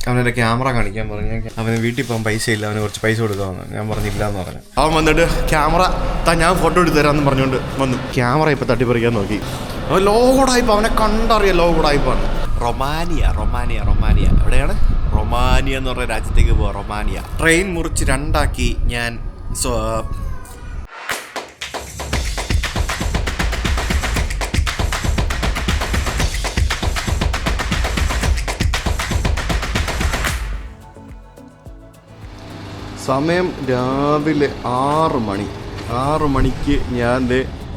അവനെ ക്യാമറ കാണിക്കാൻ പറഞ്ഞു. അവന് വീട്ടിൽ പോകാൻ പൈസ ഇല്ല, അവന് കുറച്ച് പൈസ കൊടുക്കാമെന്ന്. ഞാൻ പറഞ്ഞില്ല എന്ന് പറഞ്ഞു. അവൻ വന്നിട്ട് ക്യാമറ ഞാൻ ഫോട്ടോ എടുത്ത് തരാമെന്ന് പറഞ്ഞുകൊണ്ട് വന്നു. ക്യാമറ ഇപ്പം തട്ടിപ്പറിക്കാൻ നോക്കി. അവൻ ലോഗോടായിപ്പോൾ, അവനെ കണ്ടറിയാം ലോഗോടായിപ്പാണ്. റൊമാനിയ എവിടെയാണ്? റൊമാനിയ എന്ന് പറഞ്ഞ രാജ്യത്തേക്ക് പോവാം. റൊമാനിയ. ട്രെയിൻ മുറിച്ച് രണ്ടാക്കി ഞാൻ സമയം രാവിലെ 6 മണി. 6 മണിക്ക് ഞാൻ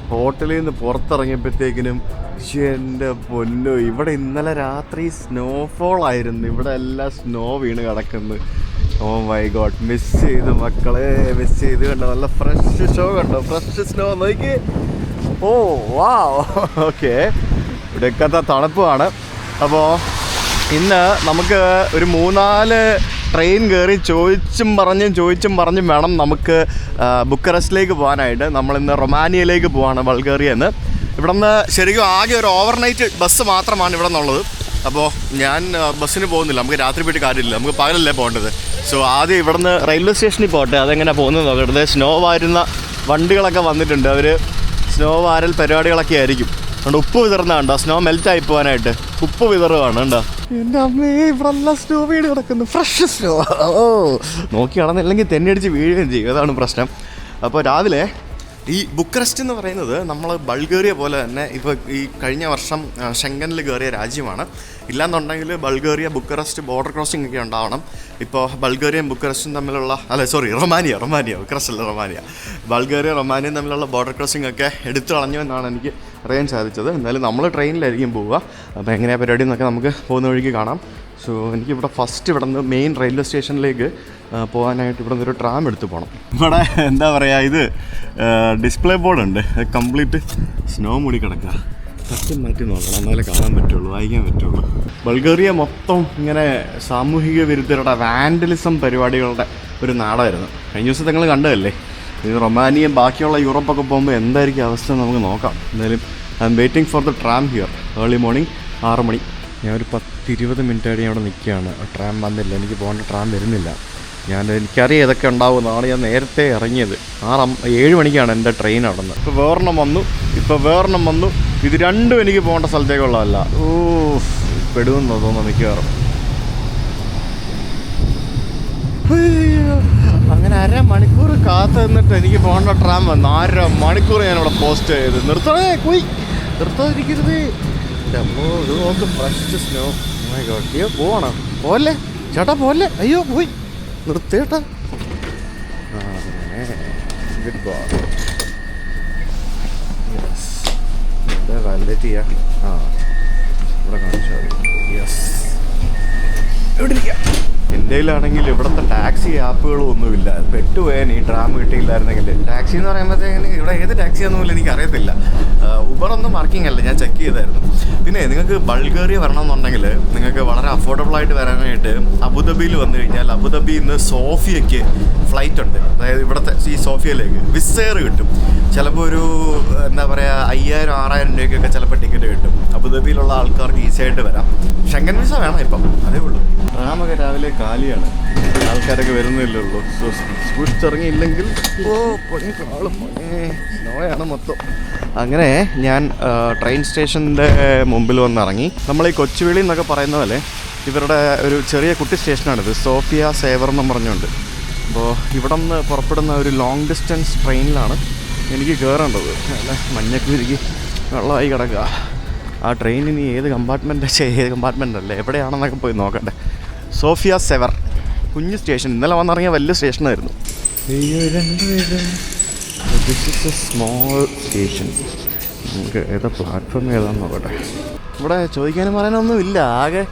ഹോട്ടലിൽ നിന്ന് പുറത്തിറങ്ങിയപ്പോഴത്തേക്കിനും എൻ്റെ പൊന്നോ, ഇവിടെ ഇന്നലെ രാത്രി സ്നോഫോൾ ആയിരുന്നു. ഇവിടെ എല്ലാം സ്നോ വീണ് കിടക്കുന്നു. ഓ മൈ ഗോഡ്, മിസ് ചെയ്ത് മക്കളെ, മിസ് ചെയ്ത്. കണ്ടോ നല്ല ഫ്രഷ് ഷോ, കണ്ടോ ഫ്രഷ് സ്നോ നോക്കി. ഓ വാ, ഓക്കെ. ഇവിടെയൊക്കെ തണുപ്പാണ്. അപ്പോൾ ഇന്ന് നമുക്ക് ഒരു 3-4 ട്രെയിൻ കയറി ചോദിച്ചും പറഞ്ഞും വേണം നമുക്ക് ബുക്കറസ്റ്റിലേക്ക് പോകാനായിട്ട്. നമ്മളിന്ന് റൊമാനിയയിലേക്ക് പോവാണ്, ബൾഗേറിയന്ന്. ഇവിടെ നിന്ന് ശരിക്കും ആകെ ഒരു ഓവർനൈറ്റ് ബസ് മാത്രമാണ് ഇവിടെ നിന്നുള്ളത്. അപ്പോൾ ഞാൻ ബസ്സിന് പോകുന്നില്ല, നമുക്ക് രാത്രി പോയിട്ട് കാര്യമില്ല, നമുക്ക് പകലല്ലേ പോകേണ്ടത്. സോ ആദ്യം ഇവിടെ നിന്ന് റെയിൽവേ സ്റ്റേഷനിൽ പോട്ടെ, അതെങ്ങനെ പോകുന്നത് നോക്കട്ടെ. സ്നോ വാരുന്ന വണ്ടികളൊക്കെ വന്നിട്ടുണ്ട്. അവർ സ്നോ വാരൽ പരിപാടികളൊക്കെ ആയിരിക്കും. അതുകൊണ്ട് ഉപ്പ് വിതറുന്നതുണ്ടോ, സ്നോ മെൽറ്റായി പോകാനായിട്ട് ഉപ്പ് വിതറുകയാണ്. കണ്ടോ എൻ്റെ അമ്മേ, ഇവിടെ എല്ലാം സ്നോ വീട് കിടക്കുന്നു, ഫ്രഷ് സ്നോ. ഓ നോക്കി നടന്നില്ലെങ്കിൽ തെന്നിയടിച്ച് വീഴുകയും ചെയ്യും, അതാണ് പ്രശ്നം. അപ്പോൾ രാവിലെ ഈ ബുക്കറസ്റ്റ് എന്ന് പറയുന്നത് നമ്മൾ ബൾഗേറിയ പോലെ തന്നെ ഇപ്പോൾ ഈ കഴിഞ്ഞ വർഷം ഷെങ്കനിൽ കയറിയ രാജ്യമാണ്. ഇല്ലാന്നുണ്ടെങ്കിൽ ബൾഗേറിയ ബുക്കറസ്റ്റ് ബോർഡർ ക്രോസിംഗ് ഒക്കെ ഉണ്ടാവണം. ഇപ്പോൾ ബൾഗേറിയയും ബുക്കറസ്റ്റും തമ്മിലുള്ള റൊമാനിയ ബുക്കറസ്റ്റ് അല്ല, റൊമാനിയ. ബൾഗേറിയ റൊമാനിയയും തമ്മിലുള്ള ബോർഡർ ക്രോസിംഗ് ഒക്കെ എടുത്തു കളഞ്ഞു എന്നാണ് എനിക്ക് അറിയാൻ സാധിച്ചത്. എന്നാലും നമ്മൾ ട്രെയിനിലായിരിക്കും പോവുക. അപ്പോൾ എങ്ങനെയാണ് പരിപാടി എന്നൊക്കെ നമുക്ക് പോകുന്ന വഴിക്ക് കാണാം. സോ എനിക്കിവിടെ ഫസ്റ്റ് ഇവിടെ നിന്ന് മെയിൻ റെയിൽവേ സ്റ്റേഷനിലേക്ക് പോകാനായിട്ട് ഇവിടെ നിന്നൊരു ട്രാം എടുത്ത് പോകണം. ഇവിടെ എന്താ പറയുക, ഇത് ഡിസ്പ്ലേ ബോർഡുണ്ട്, കംപ്ലീറ്റ് സ്നോ മൂടി കിടക്കുക. തട്ടി മാറ്റി നോക്കണം, എന്നാലേ കാണാൻ പറ്റുള്ളൂ, വായിക്കാൻ പറ്റുള്ളൂ. ബൾഗേറിയ മൊത്തം ഇങ്ങനെ സാമൂഹിക വിരുദ്ധരുടെ വാൻഡലിസം പരിപാടികളുടെ ഒരു നാടായിരുന്നു. കഴിഞ്ഞ ദിവസം നിങ്ങൾ കണ്ടതല്ലേ. ഇത് റൊമാനിയയും ബാക്കിയുള്ള യൂറോപ്പൊക്കെ പോകുമ്പോൾ എന്തായിരിക്കും അവസ്ഥ നമുക്ക് നോക്കാം. എന്തായാലും I M waiting for the tram here. Early morning 6 മണി. ഞാൻ ഒരു 10-20 മിനിറ്റായിട്ട് ഞാൻ അവിടെ നിൽക്കുകയാണ്. ട്രാം വന്നില്ല, എനിക്ക് പോകേണ്ട ട്രാം വരുന്നില്ല. എനിക്കറിയാം ഇതൊക്കെ ഉണ്ടാവുമെന്നാണ് ഞാൻ നേരത്തെ ഇറങ്ങിയത്. 7 മണിക്കാണ് എൻ്റെ ട്രെയിൻ അവിടെ നിന്ന്. ഇപ്പോൾ വേറെണ്ണം വന്നു. ഇത് രണ്ടും എനിക്ക് പോകേണ്ട സ്ഥലത്തേക്കുള്ളതല്ല. ഓ പെടുമെന്നോ തോന്നുന്നു മിക്കവാറും. അങ്ങനെ 1/2 മണിക്കൂർ കാത്തു നിന്നിട്ട് എനിക്ക് പോകേണ്ട ട്രാം വന്നു. 1/2 മണിക്കൂർ ഞാനിവിടെ പോസ്റ്റ് ചെയ്ത്. നിർത്താതിരിക്കരുത്. അമ്മോ, ഇത് നോക്ക്, ഫ്രഷ് സ്നോ. അയ്യോ പോവണം, പോലെ ചേട്ടാ പോലെ. അയ്യോ പോയി, നിർത്തേട്ടാ. Good bye. വാലിഡേറ്റ് ചെയ്യാം. ഇവിടെ കാണിച്ചാൽ മതി. യെസ്, എവിടെ ഇരിക്കാം. എൻ്റെ കയ്യിലാണെങ്കിൽ ഇവിടുത്തെ ടാക്സി ആപ്പുകളും ഒന്നുമില്ല. പെട്ടുപോയാൻ ഈ ട്രാം കിട്ടിയില്ലായിരുന്നെങ്കിൽ. ടാക്സി എന്ന് പറയുമ്പോഴത്തേന് ഇവിടെ ഏത് ടാക്സിയാണെന്നുമില്ല എനിക്കറിയത്തില്ല. ഉബറൊന്നും വർക്കിംഗ് അല്ല, ഞാൻ ചെക്ക് ചെയ്തായിരുന്നു. പിന്നെ നിങ്ങൾക്ക് ബൾഗേറിയ വരണമെന്നുണ്ടെങ്കിൽ നിങ്ങൾക്ക് വളരെ അഫോർഡബിളായിട്ട് വരാനായിട്ട് അബുദാബിയിൽ വന്നു കഴിഞ്ഞാൽ അബുദാബിയിൽ നിന്ന് സോഫിയയ്ക്ക് ഫ്ലൈറ്റ് ഉണ്ട്. അതായത് ഇവിടുത്തെ ഈ സോഫിയയിലേക്ക് വിസ് എയർ കിട്ടും. ചിലപ്പോൾ ഒരു എന്താ പറയുക 5,000-6,000 രൂപയ്ക്കൊക്കെ ചിലപ്പോൾ ടിക്കറ്റ് കിട്ടും. അബുദാബിയിലുള്ള ആൾക്കാർക്ക് ഈസി ആയിട്ട് വരാം. ഷെങ്കൻ വിസ വേണം ഇപ്പം, അതേ ഉള്ളൂ. ട്രാമൊക്കെ രാവിലെ കാലിയാണ്, ആൾക്കാരൊക്കെ വരുന്നില്ലുള്ളൂ. സോ സൂക്ഷിച്ചിറങ്ങിയില്ലെങ്കിൽ സ്നോയാണ് മൊത്തം. അങ്ങനെ ഞാൻ ട്രെയിൻ സ്റ്റേഷൻ്റെ മുമ്പിൽ വന്നിറങ്ങി. നമ്മൾ ഈ കൊച്ചുവേളി എന്നൊക്കെ പറയുന്ന പോലെ ഇവരുടെ ഒരു ചെറിയ കുട്ടി സ്റ്റേഷനാണിത്, സോഫിയ സേവർ എന്നും പറഞ്ഞുകൊണ്ട്. അപ്പോൾ ഇവിടെ നിന്ന് പുറപ്പെടുന്ന ഒരു ലോങ് ഡിസ്റ്റൻസ് ട്രെയിനിലാണ് എനിക്ക് കയറേണ്ടത്. നല്ല മഞ്ഞക്കുരുക്കി വെള്ളമായി കിടക്കുക. ആ ട്രെയിൻ ഇനി ഏത് കമ്പാർട്ട്മെൻ്റ് അല്ലേ, എവിടെയാണെന്നൊക്കെ പോയി നോക്കട്ടെ. സോഫിയ സേവർ കുഞ്ഞു സ്റ്റേഷൻ. ഇന്നലെ വന്നിറങ്ങിയ വലിയ സ്റ്റേഷനായിരുന്നു. This is a small station. നമുക്ക് ഏതാ പ്ലാറ്റ്ഫോം ഏതാണെന്ന് നോക്കട്ടെ. ഇവിടെ ചോദിക്കാനും പറയാനൊന്നുമില്ല, ആകെ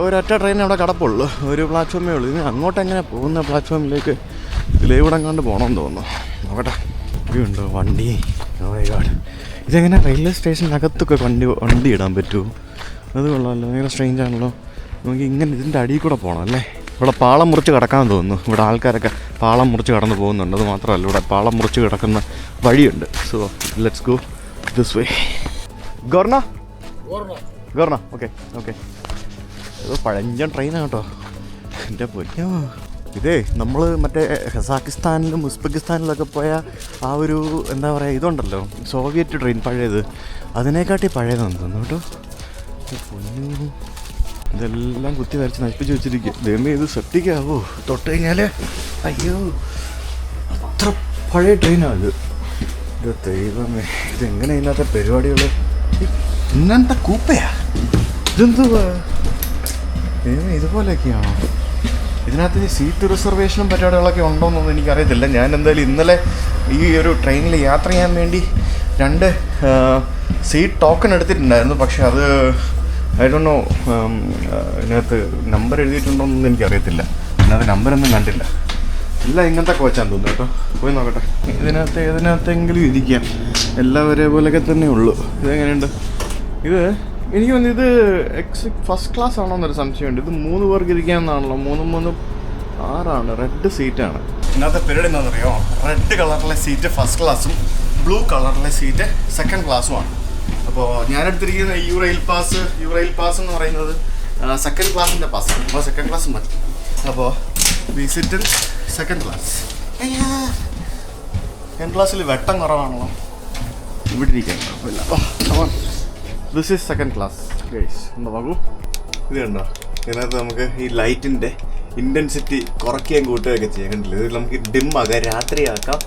ഒരൊറ്റ ട്രെയിൻ അവിടെ കിടപ്പുള്ളൂ, ഒരു പ്ലാറ്റ്ഫോമേ ഉള്ളൂ. ഇനി അങ്ങോട്ട് എങ്ങനെ പോകുന്ന പ്ലാറ്റ്ഫോമിലേക്ക് ഇതിലേവിടെ കണ്ട് പോകണമെന്ന് തോന്നുന്നു. നോക്കട്ടെ, ഉണ്ടോ വണ്ടി? ഓ മൈ ഗോഡ്, ഇതെങ്ങനെ റെയിൽവേ സ്റ്റേഷനകത്തൊക്കെ വണ്ടി ഇടാൻ പറ്റുമോ? അത് കൊള്ളാമല്ലോ, ഭയങ്കര സ്ട്രേഞ്ച് ആണല്ലോ. നമുക്ക് ഇങ്ങനെ ഇതിൻ്റെ അടിയിൽ കൂടെ പോകണം അല്ലേ? ഇവിടെ പാളം മുറിച്ച് കിടക്കാമെന്ന് തോന്നുന്നു. ഇവിടെ ആൾക്കാരൊക്കെ പാളം മുറിച്ച് കടന്ന് പോകുന്നുണ്ട്. അത് മാത്രമല്ല, ഇവിടെ പാളം മുറിച്ച് കിടക്കുന്ന വഴിയുണ്ട്. So let's go this way. Gorna, okay. ഇത് പഴഞ്ചൻ ട്രെയിനാണ് കേട്ടോ, എൻ്റെ പൊന്നോ. ഇതേ നമ്മൾ മറ്റേ കസാക്കിസ്ഥാനിലും ഉസ്ബെക്കിസ്ഥാനിലൊക്കെ പോയ ആ ഒരു എന്താ പറയുക ഇതുണ്ടല്ലോ, സോവിയറ്റ് ട്രെയിൻ പഴയത്, അതിനെക്കാട്ടി പഴയതെന്ന് തോന്നുന്നു കേട്ടോ. പൊന്നു, ഇതെല്ലാം കുത്തി വരച്ച് നശിപ്പിച്ച് വെച്ചിരിക്കുക. ദൈവമേ, ഇത് സെപ്റ്റിക്കാവോ തൊട്ട് കഴിഞ്ഞാൽ? അയ്യോ, അത്ര പഴയ ട്രെയിനാണ് ഇത്. ദൈവമേ, ഇതെങ്ങനെ ഇല്ലാത്ത പരിപാടികൾ. ഇങ്ങനത്തെ കൂപ്പയാ ഇതെന്തുവാ? ദൈവമേ, ഇതുപോലെയൊക്കെയാണോ? ഇതിനകത്ത് സീറ്റ് റിസർവേഷനും പരിപാടികളൊക്കെ ഉണ്ടോയെന്നൊന്നും എനിക്കറിയത്തില്ല. ഞാൻ എന്തായാലും ഇന്നലെ ഈ ഒരു ട്രെയിനിൽ യാത്ര ചെയ്യാൻ വേണ്ടി 2 സീറ്റ് ടോക്കൺ എടുത്തിട്ടുണ്ടായിരുന്നു. പക്ഷെ അത് ഐ ഡോണ്ട് നോ ഇതിനകത്ത് നമ്പർ എഴുതിയിട്ടുണ്ടോയെന്നൊന്നും എനിക്കറിയത്തില്ല. ഇതിനകത്ത് നമ്പറൊന്നും കണ്ടില്ല. എല്ലാം ഇങ്ങനത്തെ കോച്ചാന്ന് തോന്നുന്നു കേട്ടോ. പോയി നോക്കട്ടെ. ഏതിനകത്തെങ്കിലും ഇരിക്കാം. എല്ലാം ഒരേപോലെയൊക്കെ തന്നെ ഉള്ളൂ. ഇതെങ്ങനെയുണ്ട്? ഇത് എനിക്ക് തോന്നുന്നു ഇത് ഫസ്റ്റ് ക്ലാസ് ആണോ എന്നൊരു സംശയമുണ്ട്. ഇത് 3 പേർക്ക് ഇരിക്കാമെന്നാണല്ലോ. 3 6 റെഡ് സീറ്റാണ്. ഇതിനകത്തെ പരിപാടി എന്താണെന്നറിയോ? റെഡ് കളറിലെ സീറ്റ് ഫസ്റ്റ് ക്ലാസ്സും ബ്ലൂ കളറിലെ സീറ്റ് സെക്കൻഡ് ക്ലാസ്സുമാണ്. അപ്പോൾ ഞാനെടുത്തിരിക്കുന്ന യു റെയിൽ പാസ് എന്ന് പറയുന്നത് സെക്കൻഡ് ക്ലാസ്സിൻ്റെ പാസ്സാണ്. അപ്പോൾ സെക്കൻഡ് ക്ലാസ് മതി. അപ്പോൾ വിസിറ്റ് സെക്കൻഡ് ക്ലാസ്. സെക്കൻഡ് ക്ലാസ്സിൽ വെട്ടം കുറവാണല്ലോ. ഇവിടെ ഇരിക്കാൻ കുഴപ്പമില്ല. This is second class guys. എന്താ നോക്കൂ, ഇത് കണ്ടോ? ഇതിനകത്ത് നമുക്ക് ഈ ലൈറ്റിൻ്റെ ഇൻറ്റൻസിറ്റി കുറയ്ക്കുകയും കൂട്ടുകയൊക്കെ ചെയ്യാൻ കണ്ടില്ല. ഇത് നമുക്ക് ഡിം ആക്കാം, രാത്രിയാക്കാം,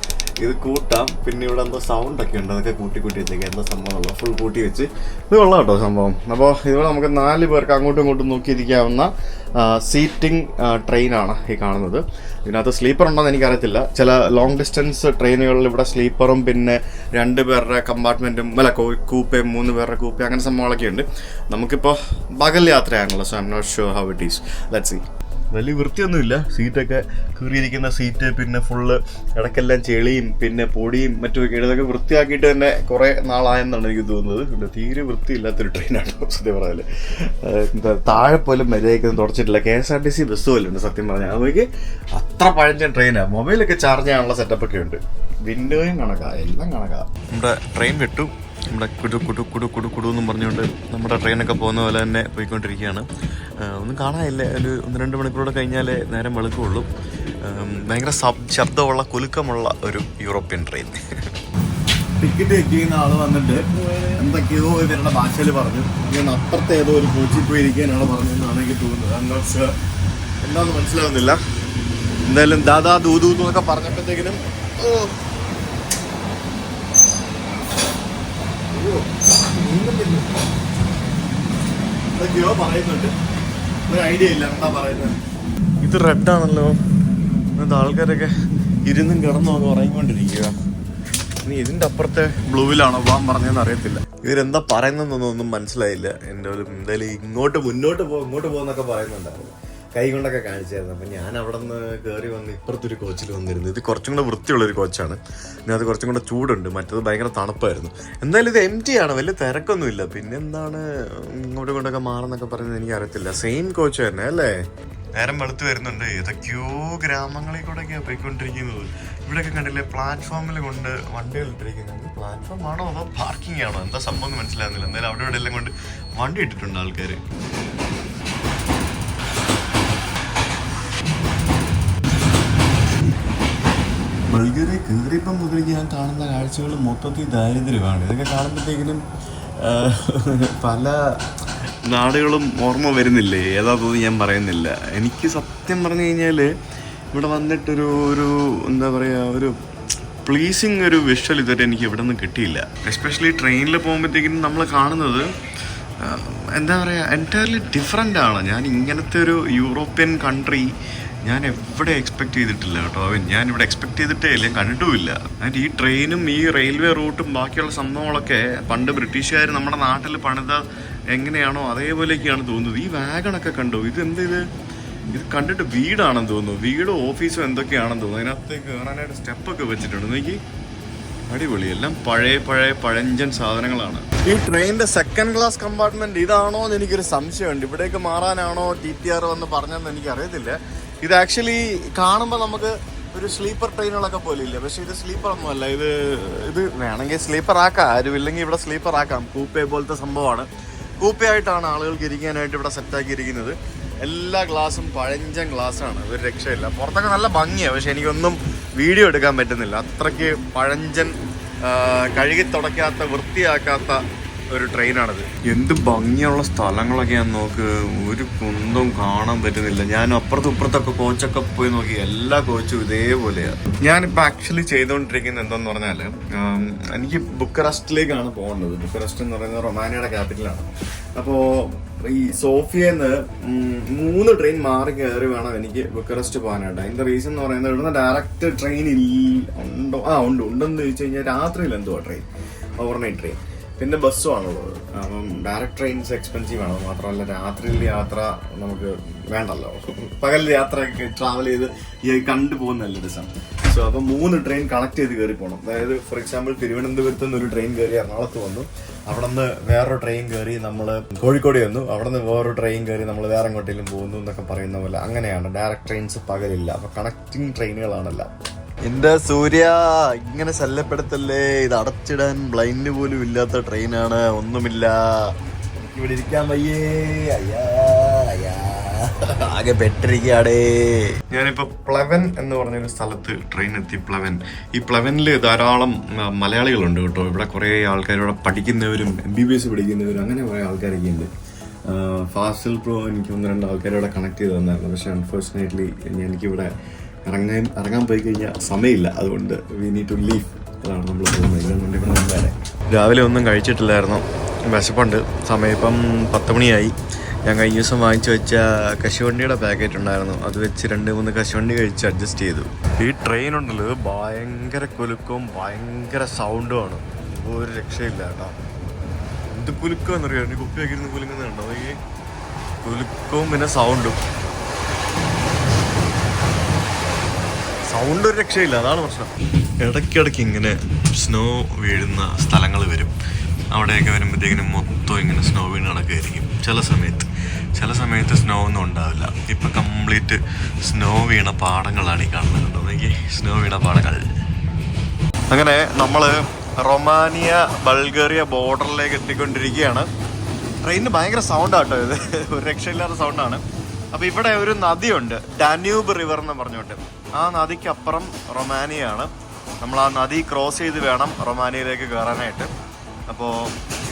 ഇത് കൂട്ടാം. പിന്നെ ഇവിടെ എന്തോ സൗണ്ടൊക്കെ ഉണ്ട്, അതൊക്കെ കൂട്ടി വെച്ചേക്കാം. എന്താ സംഭവമുള്ള ഫുൾ കൂട്ടി വെച്ച് ഇത് കൊള്ളാം കേട്ടോ സംഭവം. അപ്പോൾ ഇവിടെ നമുക്ക് 4 പേർക്ക് അങ്ങോട്ടും ഇങ്ങോട്ടും നോക്കിയിരിക്കാവുന്ന സീറ്റിംഗ് ട്രെയിനാണ് ഈ കാണുന്നത്. ഇതിനകത്ത് സ്ലീപ്പർ ഉണ്ടോയെന്ന് എനിക്കറിയത്തില്ല. ചില ലോങ് ഡിസ്റ്റൻസ് ട്രെയിനുകളിൽ ഇവിടെ സ്ലീപ്പറും പിന്നെ 2 പേരുടെ കമ്പാർട്ട്മെൻറ്റും കൂപ്പയും 3 പേരുടെ കൂപ്പയും അങ്ങനെ സംഭവങ്ങളൊക്കെ ഉണ്ട്. നമുക്കിപ്പോൾ പകൽ യാത്രയാണല്ലോ. So I'm not sure how it is. Let's see. വലിയ വൃത്തിയൊന്നുമില്ല. സീറ്റൊക്കെ കീറിയിരിക്കുന്ന സീറ്റ്, പിന്നെ ഫുള്ള് ഇടയ്ക്കെല്ലാം ചെളിയും പിന്നെ പൊടിയും മറ്റുമൊക്കെ. ഇതൊക്കെ വൃത്തിയാക്കിയിട്ട് തന്നെ കുറേ നാളായെന്നാണ് എനിക്ക് തോന്നുന്നത്. തീരെ വൃത്തിയില്ലാത്തൊരു ട്രെയിനാണ് സത്യം പറഞ്ഞാൽ. എന്താ താഴെ പോലും മര്യാദയ്ക്ക് തുടച്ചിട്ടില്ല. KSRTC ബസ് പോലെ ഉണ്ട് സത്യം പറഞ്ഞാൽ. അതൊക്കെ അത്ര പഴഞ്ചൻ ട്രെയിനാണ്. മൊബൈലൊക്കെ ചാർജ് ചെയ്യാനുള്ള സെറ്റപ്പൊക്കെ ഉണ്ട്. വിൻഡോയും കണക്കാ, എല്ലാം കണക്കാ. നമ്മുടെ ട്രെയിൻ വിട്ടു. നമ്മുടെ കുടു എന്നും പറഞ്ഞുകൊണ്ട് നമ്മുടെ ട്രെയിനൊക്കെ പോകുന്ന പോലെ തന്നെ പോയിക്കൊണ്ടിരിക്കുകയാണ്. ഒന്നും കാണാനില്ല. ഒരു 1-2 മണിക്കൂറോടെ കഴിഞ്ഞാലേ നേരം വെളുക്കുള്ളൂ. ഭയങ്കര ശബ്ദമുള്ള കുലുക്കമുള്ള ഒരു യൂറോപ്യൻ ട്രെയിൻ. ടിക്കറ്റ് ചെക്ക് ചെയ്യുന്ന ആൾ വന്നിട്ട് എന്തൊക്കെയോ ഇവരുടെ ഭാഷയിൽ പറഞ്ഞു. ഞാൻ അപ്പുറത്തെ ഏതോ ഒരു കോച്ചിൽ പോയി ഇരിക്കാനാണ് പറഞ്ഞതെന്നാണ് എനിക്ക് തോന്നുന്നത്. എന്താണെന്ന് മനസ്സിലാവുന്നില്ല. എന്തായാലും ദാദാ ദൂദൂ എന്നൊക്കെ പറഞ്ഞപ്പോഴത്തേക്കിനും എന്തൊക്കെയോ പറയുന്നുണ്ട്. ഒരു ഐഡിയ ഇല്ല എന്താ പറയുന്നത്. ഇത് റെഡാണല്ലോ. അത് ആൾക്കാരൊക്കെ ഇരുന്നും കിടന്നോ എന്ന് പറയുകൊണ്ടിരിക്കുക. ഇനി ഇതിൻ്റെ അപ്പുറത്തെ ബ്ലൂവിലാണോ പോകാൻ പറഞ്ഞതെന്ന് അറിയത്തില്ല. ഇവരെന്താ പറയുന്നതെന്നൊന്നും മനസ്സിലായില്ല. എന്തായാലും മുന്നോട്ട് പോകുന്നൊക്കെ പറയുന്നുണ്ടായിരുന്നു. കൈ കൊണ്ടൊക്കെ കാണിച്ചായിരുന്നു. അപ്പം ഞാൻ അവിടെ നിന്ന് കയറി വന്ന് ഇപ്പുറത്തൊരു കോച്ചിൽ വന്നിരുന്നു. ഇത് കുറച്ചും കൂടെ വൃത്തിയുള്ളൊരു കോച്ചാണ്. പിന്നെ അത് കുറച്ചും കൂടെ ചൂടുണ്ട്. മറ്റത് ഭയങ്കര തണുപ്പായിരുന്നു. എന്തായാലും ഇത് empty ആണ്, വലിയ തിരക്കൊന്നുമില്ല. പിന്നെ എന്താണ് ഇങ്ങോട്ടും കൊണ്ടൊക്കെ മാറുന്നൊക്കെ പറയുന്നത് എനിക്കറിയത്തില്ല. സെയിം കോച്ച് തന്നെ അല്ലേ? നേരം വെളുത്ത് വരുന്നുണ്ട്. ഏതൊക്കെയോ ഗ്രാമങ്ങളിൽ കൂടെയൊക്കെയാണ് പോയിക്കൊണ്ടിരിക്കുന്നത്. ഇവിടെയൊക്കെ കണ്ടില്ലേ പ്ലാറ്റ്ഫോമിൽ കൊണ്ട് വണ്ടികൾ ഇട്ടിരിക്കുന്നത്. പ്ലാറ്റ്ഫോം ആണോ അതോ പാർക്കിംഗ് ആണോ എന്താ സംഭവം മനസ്സിലാകുന്നില്ല. എന്തായാലും അവിടെ ഇവിടെ എല്ലാം കൊണ്ട് വണ്ടി ഇട്ടിട്ടുണ്ട് ആൾക്കാർ. ബൾഗേറിയ കയറിയപ്പം മുതൽ ഞാൻ കാണുന്ന കാഴ്ചകൾ മൊത്തത്തിൽ ദാരിദ്ര്യമാണ്. ഇതൊക്കെ കാണുമ്പോഴത്തേക്കിനും പല നാടുകളും ഓർമ്മ വരുന്നില്ലേ? ഏതാ തോന്നി ഞാൻ പറയുന്നില്ല. എനിക്ക് സത്യം പറഞ്ഞു കഴിഞ്ഞാൽ ഇവിടെ വന്നിട്ടൊരു എന്താ പറയുക, ഒരു പ്ലീസിങ് ഒരു വിഷ്വൽ ഇതുവരെ എനിക്ക് ഇവിടെ നിന്ന് കിട്ടിയില്ല. എസ്പെഷ്യലി ട്രെയിനിൽ പോകുമ്പോഴത്തേക്കിനും നമ്മൾ കാണുന്നത് എന്താ പറയുക, എൻറ്റയർലി ഡിഫറെൻ്റ് ആണ്. ഞാൻ ഇങ്ങനത്തെ ഒരു യൂറോപ്യൻ കൺട്രി ഞാൻ എവിടെ എക്സ്പെക്ട് ചെയ്തിട്ടില്ല കേട്ടോ. ഞാൻ ഇവിടെ എക്സ്പെക്ട് ചെയ്തിട്ടേ ഇല്ല, കണ്ടിട്ടുമില്ല. ആൻഡ് ഈ ട്രെയിനും ഈ റെയിൽവേ റൂട്ടും ബാക്കിയുള്ള സംഭവങ്ങളൊക്കെ പണ്ട് ബ്രിട്ടീഷുകാർ നമ്മുടെ നാട്ടിൽ പണിത എങ്ങനെയാണോ അതേപോലെയൊക്കെയാണ് തോന്നുന്നത്. ഈ വാഗണൊക്കെ കണ്ടു. ഇത് കണ്ടിട്ട് വീടാണെന്ന് തോന്നുന്നു. വീടോ ഓഫീസോ എന്തൊക്കെയാണെന്ന് തോന്നുന്നു. അതിനകത്ത് കയറാനായിട്ട് സ്റ്റെപ്പൊക്കെ വെച്ചിട്ടുണ്ട്. എനിക്ക് അടിപൊളി. എല്ലാം പഴഞ്ചൻ സാധനങ്ങളാണ്. ഈ ട്രെയിനിന്റെ സെക്കൻഡ് ക്ലാസ് കമ്പാർട്ട്മെന്റ് ഇതാണോ എന്ന് എനിക്കൊരു സംശയമുണ്ട്. ഇവിടേക്ക് മാറാനാണോ TTR വന്ന് പറഞ്ഞതെന്ന് എനിക്കറിയത്തില്ല. ഇത് ആക്ച്വലി കാണുമ്പോൾ നമുക്ക് ഒരു സ്ലീപ്പർ ട്രെയിനുകളൊക്കെ പോലെ ഇല്ല. പക്ഷെ ഇത് സ്ലീപ്പർ ഒന്നുമല്ല. ഇത് വേണമെങ്കിൽ സ്ലീപ്പർ ആക്കാം. ആരും ഇല്ലെങ്കിൽ ഇവിടെ സ്ലീപ്പർ ആക്കാം. കൂപ്പേ പോലത്തെ സംഭവമാണ്. കൂപ്പയായിട്ടാണ് ആളുകൾക്ക് ഇരിക്കാനായിട്ട് ഇവിടെ സെറ്റാക്കിയിരിക്കുന്നത്. എല്ലാ ഗ്ലാസും പഴഞ്ചൻ ഗ്ലാസ്സാണ്, ഒരു രക്ഷയില്ല. പുറത്തൊക്കെ നല്ല ഭംഗിയാണ്, പക്ഷെ എനിക്കൊന്നും വീഡിയോ എടുക്കാൻ പറ്റുന്നില്ല. അത്രയ്ക്ക് പഴഞ്ചൻ, കഴുകി തുടയ്ക്കാത്ത, വൃത്തിയാക്കാത്ത ഒരു ട്രെയിനാണത്. എന്ത് ഭംഗിയുള്ള സ്ഥലങ്ങളൊക്കെയാന്ന് നോക്ക്, ഒരു കുന്തവും കാണാൻ പറ്റുന്നില്ല. ഞാൻ അപ്പുറത്തും ഇപ്പുറത്തൊക്കെ കോച്ചൊക്കെ പോയി നോക്കി, എല്ലാ കോച്ചും ഇതേപോലെയാണ്. ഞാനിപ്പോൾ ആക്ച്വലി ചെയ്തുകൊണ്ടിരിക്കുന്നത് എന്താന്ന് പറഞ്ഞാൽ, എനിക്ക് ബുക്കറസ്റ്റിലേക്കാണ് പോകേണ്ടത്. ബുക്കറസ്റ്റ് എന്ന് പറയുന്നത് റൊമാനിയയുടെ ക്യാപിറ്റലാണ്. അപ്പോൾ ഈ സോഫിയന്ന് 3 ട്രെയിൻ മാറി കയറി വേണം എനിക്ക് ബുക്കറസ്റ്റ് പോകാനായിട്ട്. അതിന്റെ റീസൺ എന്ന് പറയുന്നത് ഇവിടുന്ന് ഡയറക്റ്റ് ട്രെയിൻ ഉണ്ടോ? ഉണ്ടെന്ന് ചോദിച്ചു കഴിഞ്ഞാൽ രാത്രിയിൽ എന്തുവാ ട്രെയിൻ, ഓവർനൈറ്റ് ട്രെയിൻ, പിന്നെ ബസ്സും ആണുള്ളത്. അപ്പം ഡയറക്റ്റ് ട്രെയിൻസ് എക്സ്പെൻസീവ് ആണ്. മാത്രമല്ല രാത്രിയിൽ യാത്ര നമുക്ക് വേണ്ടല്ലോ, പകൽ യാത്രയൊക്കെ ട്രാവൽ ചെയ്ത് കണ്ടു പോകുന്നതല്ല രസം. സോ അപ്പം 3 ട്രെയിൻ കണക്ട് ചെയ്ത് കയറി പോകണം. അതായത് ഫോർ എക്സാമ്പിൾ തിരുവനന്തപുരത്ത് നിന്ന് ഒരു ട്രെയിൻ കയറി എറണാകുളത്ത് വന്നു, അവിടെ നിന്ന് വേറൊരു ട്രെയിൻ കയറി നമ്മൾ കോഴിക്കോട് വന്നു, അവിടെ നിന്ന് വേറൊരു ട്രെയിൻ കയറി നമ്മൾ വേറെ എങ്ങോട്ടേലും പോകുന്നു എന്നൊക്കെ പറയുന്ന പോലെ അങ്ങനെയാണ്. ഡയറക്റ്റ് ട്രെയിൻസ് പകലില്ല, അപ്പോൾ കണക്റ്റിംഗ് ട്രെയിനുകളാണല്ല. എന്റെ സൂര്യ, ഇങ്ങനെ ശല്യപ്പെടുത്തല്ലേ, ഇത് അടച്ചിടാൻ ബ്ലൈൻഡ് പോലും ഇല്ലാത്ത ട്രെയിനാണ്, ഒന്നുമില്ല, ഇവിടെ ഇരിക്കാൻ വയ്യേ, അയ്യാ അയ്യാ, ആകെ പെട്ടിരിക്കാടേ. ഞാനിപ്പോ പ്ലവൻ എന്ന് പറഞ്ഞൊരു സ്ഥലത്ത് ട്രെയിൻ എത്തി. പ്ലവൻ, ഈ പ്ലവനിൽ ധാരാളം മലയാളികളുണ്ട് കേട്ടോ. ഇവിടെ കുറെ ആൾക്കാർ, ഇവിടെ പഠിക്കുന്നവരും MBBS പഠിക്കുന്നവരും അങ്ങനെ കുറെ ആൾക്കാരൊക്കെ ഉണ്ട്. ഫാസിൽ പ്രോ എനിക്ക് 1-2 ആൾക്കാരോടെ കണക്ട് ചെയ്ത് തന്നായിരുന്നു. പക്ഷെ അൺഫോർച്ചുനേറ്റ്ലി എനിക്കിവിടെ ഇറങ്ങാൻ പോയി കഴിഞ്ഞാൽ സമയമില്ല, അതുകൊണ്ട് വി നീഡ് ടു ലീവ്. അതാണ് നമ്മൾ പോകുന്നത്. ഇവിടെ രാവിലെ ഒന്നും കഴിച്ചിട്ടില്ലായിരുന്നു, വിശപ്പുണ്ട്. സമയം ഇപ്പം 10 മണിയായി. ഞാൻ കഴിഞ്ഞ ദിവസം വാങ്ങിച്ചു വെച്ച കശുവണ്ടിയുടെ പാക്കറ്റ് ഉണ്ടായിരുന്നു, അത് വെച്ച് 2-3 കശുവണ്ടി കഴിച്ച് അഡ്ജസ്റ്റ് ചെയ്തു. ഈ ട്രെയിൻ ഉണ്ടല്ലോ, ഭയങ്കര കുലുക്കവും ഭയങ്കര സൗണ്ടുമാണ്, ഒരു രക്ഷയില്ല കേട്ടോ. എന്ത് കുലുക്കം എന്നറിയാം, എൻ്റെ കുപ്പിയൊക്കെ ഇരുന്ന് കുലുങ്ങുന്നുണ്ടോ? ഈ കുലുക്കവും പിന്നെ സൗണ്ട് ഒരു രക്ഷയില്ല, അതാണ് പ്രശ്നം. ഇടയ്ക്കിടയ്ക്ക് ഇങ്ങനെ സ്നോ വീഴുന്ന സ്ഥലങ്ങൾ വരും. അവിടെയൊക്കെ വരുമ്പോഴത്തേക്കിനും മൊത്തം ഇങ്ങനെ സ്നോ വീണ് നടക്കുകയായിരിക്കും. ചില സമയത്ത് സ്നോ ഒന്നും ഉണ്ടാവില്ല. ഇപ്പം കംപ്ലീറ്റ് സ്നോ വീണ പാടങ്ങളാണ് ഈ കാണുന്നത് കേട്ടോ. എനിക്ക് സ്നോ വീണ പാടങ്ങൾ. അങ്ങനെ നമ്മൾ റൊമാനിയ ബൾഗേറിയ ബോർഡറിലേക്ക് എത്തിക്കൊണ്ടിരിക്കുകയാണ്. ട്രെയിനിന് ഭയങ്കര സൗണ്ടാട്ടോ ഇത്, ഒരു രക്ഷയില്ലാത്ത സൗണ്ടാണ്. അപ്പോൾ ഇവിടെ ഒരു നദിയുണ്ട്, ഡാന്യൂബ് റിവർ എന്ന് പറഞ്ഞുകൊണ്ട്. ആ നദിക്കപ്പുറം റൊമാനിയാണ്. നമ്മൾ ആ നദി ക്രോസ് ചെയ്ത് വേണം റൊമാനിയയിലേക്ക് കയറാനായിട്ട്. അപ്പോൾ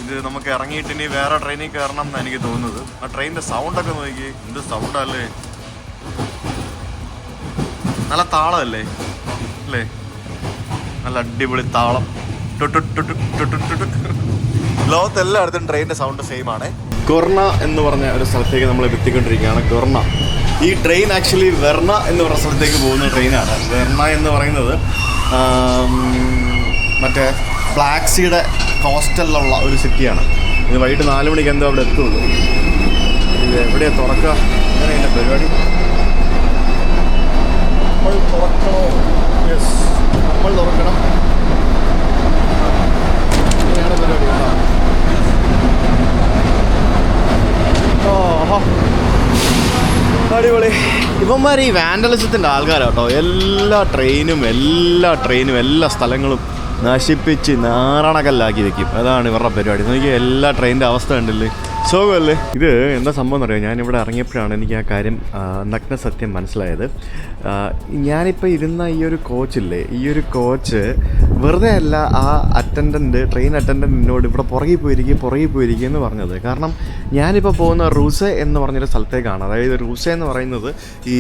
ഇത് നമുക്ക് ഇറങ്ങിയിട്ട് ഇനി വേറെ ട്രെയിനിൽ കയറണം എന്നാണ് എനിക്ക് തോന്നുന്നത്. ആ ട്രെയിനിൻ്റെ സൗണ്ടൊക്കെ നോക്കി, എന്ത് സൗണ്ടല്ലേ, നല്ല താളമല്ലേ അല്ലേ, നല്ല അടിപൊളി താളം. ലോകത്തെല്ലായിടത്തും ട്രെയിനിൻ്റെ സൗണ്ട് സെയിം ആണ്. ഗൊർണ എന്ന് പറഞ്ഞ ഒരു സ്ഥലത്തേക്ക് നമ്മൾ എത്തിക്കൊണ്ടിരിക്കുകയാണ്. ഗൊർണ, ഈ ട്രെയിൻ ആക്ച്വലി വെർണ എന്ന് പറഞ്ഞ സ്ഥലത്തേക്ക് പോകുന്ന ട്രെയിനാണ്. വെർണ എന്ന് പറയുന്നത് മറ്റേ ബ്ലാക്ക് സീയുടെ കോസ്റ്റലിലുള്ള ഒരു സിറ്റിയാണ്. ഇത് വൈകിട്ട് 4 മണിക്ക് എന്തോ അവിടെ എത്തുള്ളൂ. ഇത് എവിടെയാണ് തുറക്കുക, അങ്ങനെ അതിൻ്റെ പരിപാടി. നമ്മൾ തുറക്കണോ? യെസ്, നമ്മൾ തുറക്കണം. ഇങ്ങനെയാണ് പരിപാടി. അടിപൊളി. ഇവന്മാർ ഈ വാൻഡലിസത്തിൻ്റെ ആൾക്കാരാട്ടോ. എല്ലാ ട്രെയിനും എല്ലാ സ്ഥലങ്ങളും നശിപ്പിച്ച് നാരണക്കല്ലാക്കി വെക്കും. അതാണ് ഇവരുടെ പരിപാടി. നോക്കി എല്ലാ ട്രെയിനിൻ്റെ അവസ്ഥ ഉണ്ടല്ലേ, സുഖമല്ലേ. ഇത് എന്താ സംഭവം എന്നറിയാം, ഞാനിവിടെ ഇറങ്ങിയപ്പോഴാണ് എനിക്ക് ആ കാര്യം നഗ്ന സത്യം മനസ്സിലായത്. ഞാനിപ്പോൾ ഇരുന്ന ഈ ഒരു കോച്ചില്ലേ, ഈ ഒരു കോച്ച് വെറുതെ അല്ല ആ ട്രെയിൻ അറ്റൻഡൻറ്റ് എന്നോട് ഇവിടെ പുറകിൽ പോയിരിക്കുക എന്ന് പറഞ്ഞത്. കാരണം ഞാനിപ്പോൾ പോകുന്ന റൂസെ എന്ന് പറഞ്ഞൊരു സ്ഥലത്തേക്കാണ്. അതായത് റൂസെ എന്ന് പറയുന്നത് ഈ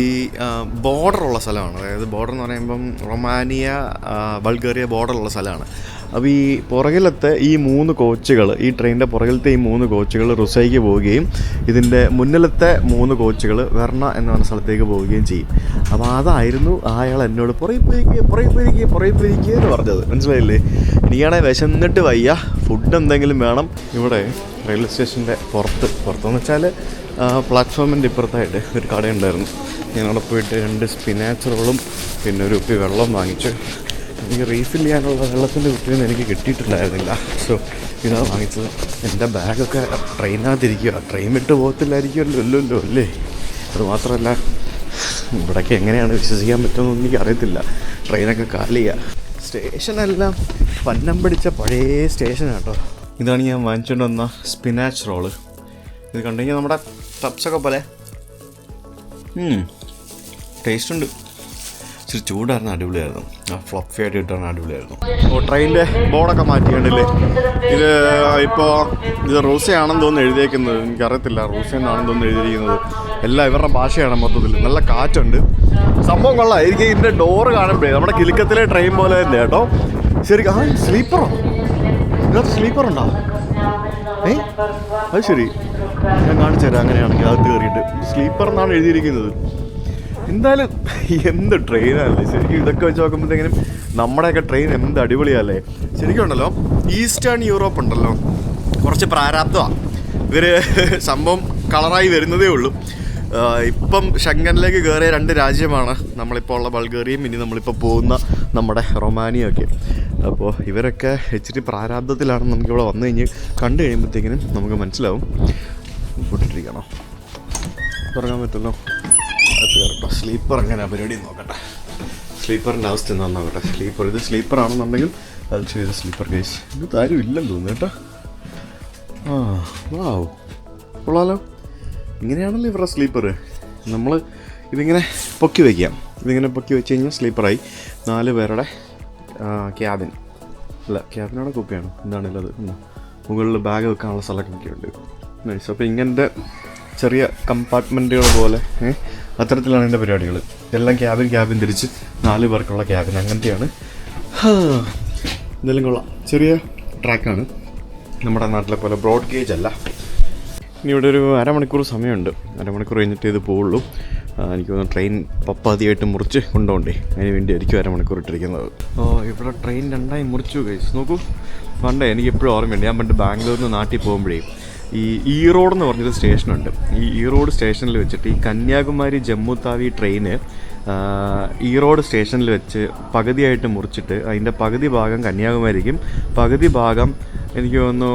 ബോർഡറുള്ള സ്ഥലമാണ്. അതായത് ബോർഡർ എന്ന് പറയുമ്പം റൊമാനിയ ബൾഗേറിയ ബോർഡറുള്ള സ്ഥലമാണ്. അപ്പോൾ ഈ പുറകിലത്തെ ഈ 3 കോച്ചുകൾ, ഈ ട്രെയിനിൻ്റെ പുറകിലത്തെ ഈ 3 കോച്ചുകൾ റുസൈക്ക് പോവുകയും ഇതിൻ്റെ മുന്നിലത്തെ 3 കോച്ചുകൾ വെർണ എന്ന് പറഞ്ഞ സ്ഥലത്തേക്ക് പോവുകയും ചെയ്യും. അപ്പോൾ അതായിരുന്നു അയാൾ എന്നോട് പുറകെ പോയിരിക്കുക എന്ന് പറഞ്ഞത്. മനസ്സിലായില്ലേ? എനിക്കാണെങ്കിൽ വിശന്നിട്ട് വയ്യ, ഫുഡ് എന്തെങ്കിലും വേണം. ഇവിടെ റെയിൽവേ സ്റ്റേഷൻ്റെ പുറത്തെന്ന് വെച്ചാൽ പ്ലാറ്റ്ഫോമിൻ്റെ ഇപ്പുറത്തായിട്ട് ഒരു കടയുണ്ടായിരുന്നു. ഞങ്ങളവിടെ പോയിട്ട് 2 സ്പിനാച്ച് റോളും പിന്നെ ഒരു കുപ്പി വെള്ളം വാങ്ങിച്ചു. എനിക്ക് റീഫിൽ ചെയ്യാനുള്ള വെള്ളത്തിൻ്റെ കുപ്പിയൊന്നും എനിക്ക് കിട്ടിയിട്ടുണ്ടായിരുന്നില്ല. സോ ഇതാണ് വാങ്ങിച്ചത്. എൻ്റെ ബാഗൊക്കെ ട്രെയിനകത്തിരിക്കുക, ട്രെയിൻ വിട്ട് പോകത്തില്ലായിരിക്കുമല്ലോ അല്ലേ. അതുമാത്രമല്ല ഇവിടേക്ക് എങ്ങനെയാണ് വിശ്വസിക്കാൻ പറ്റുമെന്നൊന്നും എനിക്ക് അറിയത്തില്ല. ട്രെയിനൊക്കെ കാലിയാണ്. സ്റ്റേഷനെല്ലാം പന്നം പിടിച്ച പഴയ സ്റ്റേഷനാണ് കേട്ടോ. ഇതാണ് ഞാൻ വാങ്ങിച്ചുകൊണ്ട് വന്ന സ്പിനാച്ച് റോള്. ഇത് കണ്ടു കഴിഞ്ഞാൽ നമ്മുടെ പപ്സൊക്കെ പോലെ ടേസ്റ്റ് ഉണ്ട്. ഇച്ചിരി ചൂടായിരുന്നു, അടിപൊളിയായിരുന്നു. ആ ഫ്ലഫി ആയിട്ട് കിട്ടാൻ അടിപൊളിയായിരുന്നു. ട്രെയിനിൻ്റെ ബോർഡൊക്കെ മാറ്റിക്കണ്ടില്ലേ. ഇത് റൂസയാണെന്ന് തോന്നുന്നു എഴുതിയേക്കുന്നത്. എനിക്കറിയത്തില്ല റൂസയെന്നാണെന്ന് തോന്നുന്നു എഴുതിയിരിക്കുന്നത്. എല്ലാം ഇവരുടെ ഭാഷയാണ് മൊത്തത്തിൽ. നല്ല കാറ്റുണ്ട്, സംഭവം കൊള്ളാം. എനിക്ക് ഇതിൻ്റെ ഡോറ് കാണുമ്പോഴേ നമ്മുടെ കിലുക്കത്തിലെ ട്രെയിൻ പോലെ തന്നെ കേട്ടോ. ശരിക്കും സ്ലീപ്പറോ? ഇതിനകത്ത് സ്ലീപ്പറുണ്ടോ? അത് ശരി, ഞാൻ കാണിച്ചു തരാം. അങ്ങനെയാണെങ്കിൽ അകത്ത് കയറിയിട്ട് സ്ലീപ്പർ എന്നാണ് എഴുതിയിരിക്കുന്നത്. എന്തായാലും എന്ത് ട്രെയിനല്ലേ ശരിക്കും. ഇതൊക്കെ വെച്ച് നോക്കുമ്പോഴത്തേക്കിനും നമ്മുടെയൊക്കെ ട്രെയിൻ എന്ത് അടിപൊളിയല്ലേ ശരിക്കും. ഉണ്ടല്ലോ ഈസ്റ്റേൺ യൂറോപ്പ് ഉണ്ടല്ലോ, കുറച്ച് പ്രാരാബ്ധമാണ്. ഇവർ സംഭവം കളറായി വരുന്നതേ ഉള്ളൂ. ഇപ്പം ഷെങ്കനിലേക്ക് കയറിയ 2 രാജ്യമാണ് നമ്മളിപ്പോൾ ഉള്ള ബൾഗേറിയയും ഇനി നമ്മളിപ്പോൾ പോകുന്ന നമ്മുടെ റൊമാനിയൊക്കെ. അപ്പോൾ ഇവരൊക്കെ ഇച്ചിരി പ്രാരാബ്ധത്തിലാണെന്ന് നമുക്കിവിടെ വന്നു കഴിഞ്ഞ് കണ്ടു കഴിയുമ്പോഴത്തേക്കിനും നമുക്ക് മനസ്സിലാവും. പൊട്ടിട്ടിരിക്കണോ? തുടങ്ങാൻ പറ്റുമല്ലോ. അത് കയറട്ടോ. സ്ലീപ്പർ എങ്ങനെ പരിപാടി നോക്കട്ടെ. സ്ലീപ്പറിൻ്റെ അവസ്ഥ എന്താണെന്ന് നോക്കട്ടെ. ഇത് സ്ലീപ്പറാണെന്നുണ്ടെങ്കിൽ അത് ചെയ്ത സ്ലീപ്പർ കേസ്. ഇത് താരും ഇല്ലെന്ന് തോന്നുന്നു കേട്ടോ. വാവ്, കൊള്ളാലോ. ഇങ്ങനെയാണല്ലോ ഇവരുടെ സ്ലീപ്പർ. നമ്മൾ ഇതിങ്ങനെ പൊക്കി വയ്ക്കാം. ഇതിങ്ങനെ പൊക്കി വെച്ച് കഴിഞ്ഞാൽ സ്ലീപ്പറായി. 4 പേരുടെ ക്യാബിൻ അല്ല, ക്യാബിനോടെ കുപ്പിയാണ് എന്താണുള്ളത്. മുകളിൽ ബാഗ് വെക്കാനുള്ള സ്ഥലമൊക്കെ ഉണ്ട്. നൈസ്. അപ്പോൾ ഇങ്ങനത്തെ ചെറിയ കമ്പാർട്ട്മെൻറ്റുകൾ പോലെ അത്തരത്തിലാണ് എൻ്റെ പരിപാടികൾ. എല്ലാം ക്യാബിൻ തിരിച്ച് 4 പേർക്കുള്ള ക്യാബിൻ അങ്ങനത്തെയാണ്. എന്തെങ്കിലും കൊള്ളാം. ചെറിയ ട്രാക്കാണ്, നമ്മുടെ നാട്ടിലെ പോലെ ബ്രോഡ് ഗേജ് അല്ല. ഇനി ഇവിടെ ഒരു അരമണിക്കൂർ സമയമുണ്ട്. അരമണിക്കൂർ കഴിഞ്ഞിട്ട് ഇത് പോവുള്ളൂ. എനിക്ക് തോന്നുന്നു ട്രെയിൻ പപ്പാതിയായിട്ട് മുറിച്ച് കൊണ്ടുപോകണ്ടേ, അതിന് വേണ്ടി ആയിരിക്കും അരമണിക്കൂർ ഇട്ടിരിക്കുന്നത്. ഇവിടെ ട്രെയിൻ 2ആയി മുറിച്ചു ഗൈസ്. നോക്കൂ, പണ്ടേ എനിക്ക് എപ്പോഴും ഓർമ്മയുണ്ട്. ഞാൻ പണ്ട് ബാംഗ്ലൂരിൽ നിന്ന് നാട്ടിൽ പോകുമ്പോഴേ ഈ ഈറോഡ് എന്ന് പറഞ്ഞൊരു സ്റ്റേഷനുണ്ട്. ഈ ഈറോഡ് സ്റ്റേഷനിൽ വെച്ചിട്ട് ഈ കന്യാകുമാരി ജമ്മു താവി ട്രെയിന് ഈറോഡ് സ്റ്റേഷനിൽ വെച്ച് പകുതിയായിട്ട് മുറിച്ചിട്ട് അതിൻ്റെ പകുതി ഭാഗം കന്യാകുമാരിക്കും പകുതി ഭാഗം എനിക്ക് തോന്നുന്നു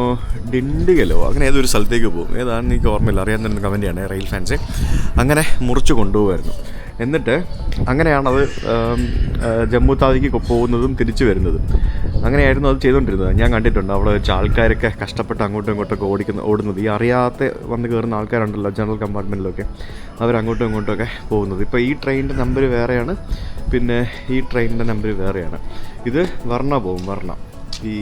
ഡിണ്ടിഗലോ അങ്ങനെ ഏതൊരു സ്ഥലത്തേക്ക് പോകും. ഏതാണെന്ന് എനിക്ക് ഓർമ്മയില്ല. അറിയാൻ തന്നെ കമൻറ്റ് ചെയ്യണേ റെയിൽ ഫാൻസ്. അങ്ങനെ മുറിച്ച് കൊണ്ടുപോകുമായിരുന്നു. എന്നിട്ട് അങ്ങനെയാണത് ജമ്മു താവിക്ക് പോകുന്നതും തിരിച്ചു വരുന്നതും. അങ്ങനെയായിരുന്നു അത് ചെയ്തുകൊണ്ടിരുന്നത്. ഞാൻ കണ്ടിട്ടുണ്ട് അവിടെ വെച്ച് ആൾക്കാരൊക്കെ കഷ്ടപ്പെട്ട് അങ്ങോട്ടും ഇങ്ങോട്ടൊക്കെ ഓടുന്നത്. ഈ അറിയാതെ വന്ന് കയറുന്ന ആൾക്കാരുണ്ടല്ലോ ജനറൽ കമ്പാർട്ട്മെൻറ്റിലൊക്കെ, അവരങ്ങോട്ടും ഇങ്ങോട്ടൊക്കെ പോകുന്നത്. ഇപ്പോൾ ഈ ട്രെയിനിൻ്റെ നമ്പർ വേറെയാണ്, പിന്നെ ഈ ട്രെയിനിൻ്റെ നമ്പർ വേറെയാണ്. ഇത് വർണ്ണ പോകും, വർണ്ണ. ഈ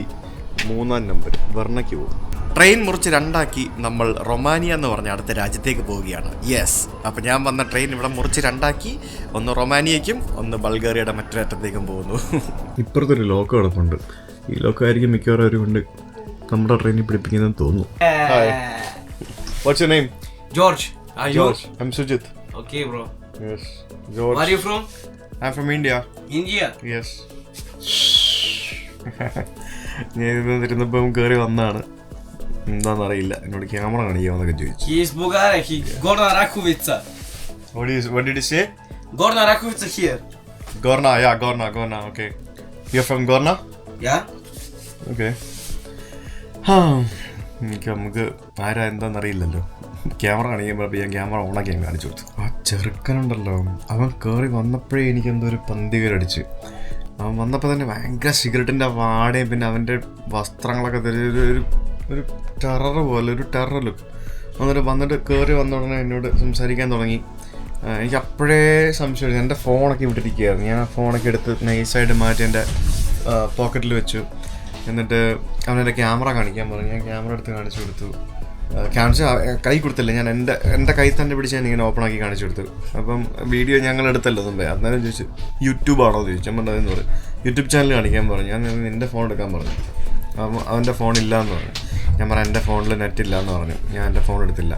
3-ാം നമ്പർ വർണ്ണയ്ക്ക് പോകും. ട്രെയിൻ മുറിച്ച് 2ആക്കി നമ്മൾ റൊമാനിയ എന്ന് പറഞ്ഞ അടുത്ത രാജ്യത്തേക്ക് പോവുകയാണ്. യെസ്, അപ്പോൾ ഞാൻ വന്ന ട്രെയിൻ ഇവിടെ മുറിച്ച് 2ആക്കി. ഒന്ന് റൊമാനിയയ്ക്കും ഒന്ന് ബൾഗേറിയയുടെ മറ്റൊരറ്റത്തേക്കും പോകുന്നു. ഇപ്പുറത്തൊരു ലോക്കോ കിടപ്പുണ്ട്. ഈ ലോക്കോ ആയിരിക്കും മിക്കവാറും അവർ കൊണ്ട് നമ്മുടെ ട്രെയിനിൽ പിടിപ്പിക്കുന്നതെന്ന് തോന്നുന്നു. What's your name? George. George. I'm Sujit. Okay, bro. Yes. George. Where are you from? I'm from India. India? Yes. ഞാൻ ഇരുന്നപ്പം കയറി വന്നതാണ്. എന്താണെന്നറിയില്ല, എന്നോട് ക്യാമറ കാണിക്കാമെന്നൊക്കെ ചോദിച്ചു. He is Bulgarian. Gorna Rakovica. What did you say? Gorna Rakovica here. Gorna, yeah, Gorna. Okay. You're from Gorna? Yeah. Okay. നമുക്ക് ആരാ എന്താണെന്നറിയില്ലല്ലോ. Camera കാണിക്കുമ്പോൾ ഞാൻ ക്യാമറ ഓണാക്കി ഞാൻ കാണിച്ചു കൊടുത്തു. ആ ചെറുക്കനുണ്ടല്ലോ, അവൻ കയറി വന്നപ്പോഴേ എനിക്കെന്തോ ഒരു പന്തികരടിച്ച്. അവൻ വന്നപ്പോൾ തന്നെ ഭയങ്കര സിഗരറ്റിൻ്റെ വാടയും പിന്നെ അവൻ്റെ വസ്ത്രങ്ങളൊക്കെ ഒരു ടെറർ പോലെ, ഒരു ടെറർ ലുക്ക്. എന്നിട്ട് വന്നിട്ട് കയറി വന്ന ഉടനെ എന്നോട് സംസാരിക്കാൻ തുടങ്ങി. എനിക്ക് അപ്പോഴേ സംശയം. എൻ്റെ ഫോണൊക്കെ ഇവിടെ ഇരിക്കുകയായിരുന്നു. ഞാൻ ആ ഫോണൊക്കെ എടുത്ത് നൈസായിട്ട് മാറ്റി എൻ്റെ പോക്കറ്റിൽ വെച്ചു. എന്നിട്ട് അവനെൻ്റെ ക്യാമറ കാണിക്കാൻ പറഞ്ഞു. ഞാൻ ക്യാമറ എടുത്ത് കാണിച്ചു കൊടുത്തു. കൈ കൊടുത്തില്ല, ഞാൻ എൻ്റെ കൈ തന്നെ പിടിച്ച് ഞാൻ ഇങ്ങനെ ഓപ്പൺ ആക്കി കാണിച്ചു കൊടുത്തു. അപ്പം വീഡിയോ ഞങ്ങൾ എടുത്തല്ലോ മുമ്പേ. അന്നേരം ചോദിച്ചു യൂട്യൂബാണോ എന്ന് ചോദിച്ചു. ഞാൻ പറഞ്ഞതെന്ന് പറയും യൂട്യൂബ് ചാനൽ കാണിക്കാൻ പറഞ്ഞു. ഞാൻ എൻ്റെ ഫോൺ എടുക്കാൻ പറഞ്ഞു. അപ്പം അവൻ്റെ ഫോണില്ല എന്ന് പറഞ്ഞു. ഞാൻ പറഞ്ഞു എൻ്റെ ഫോണിൽ നെറ്റില്ല എന്ന് പറഞ്ഞു. ഞാൻ എൻ്റെ ഫോൺ എടുത്തില്ല.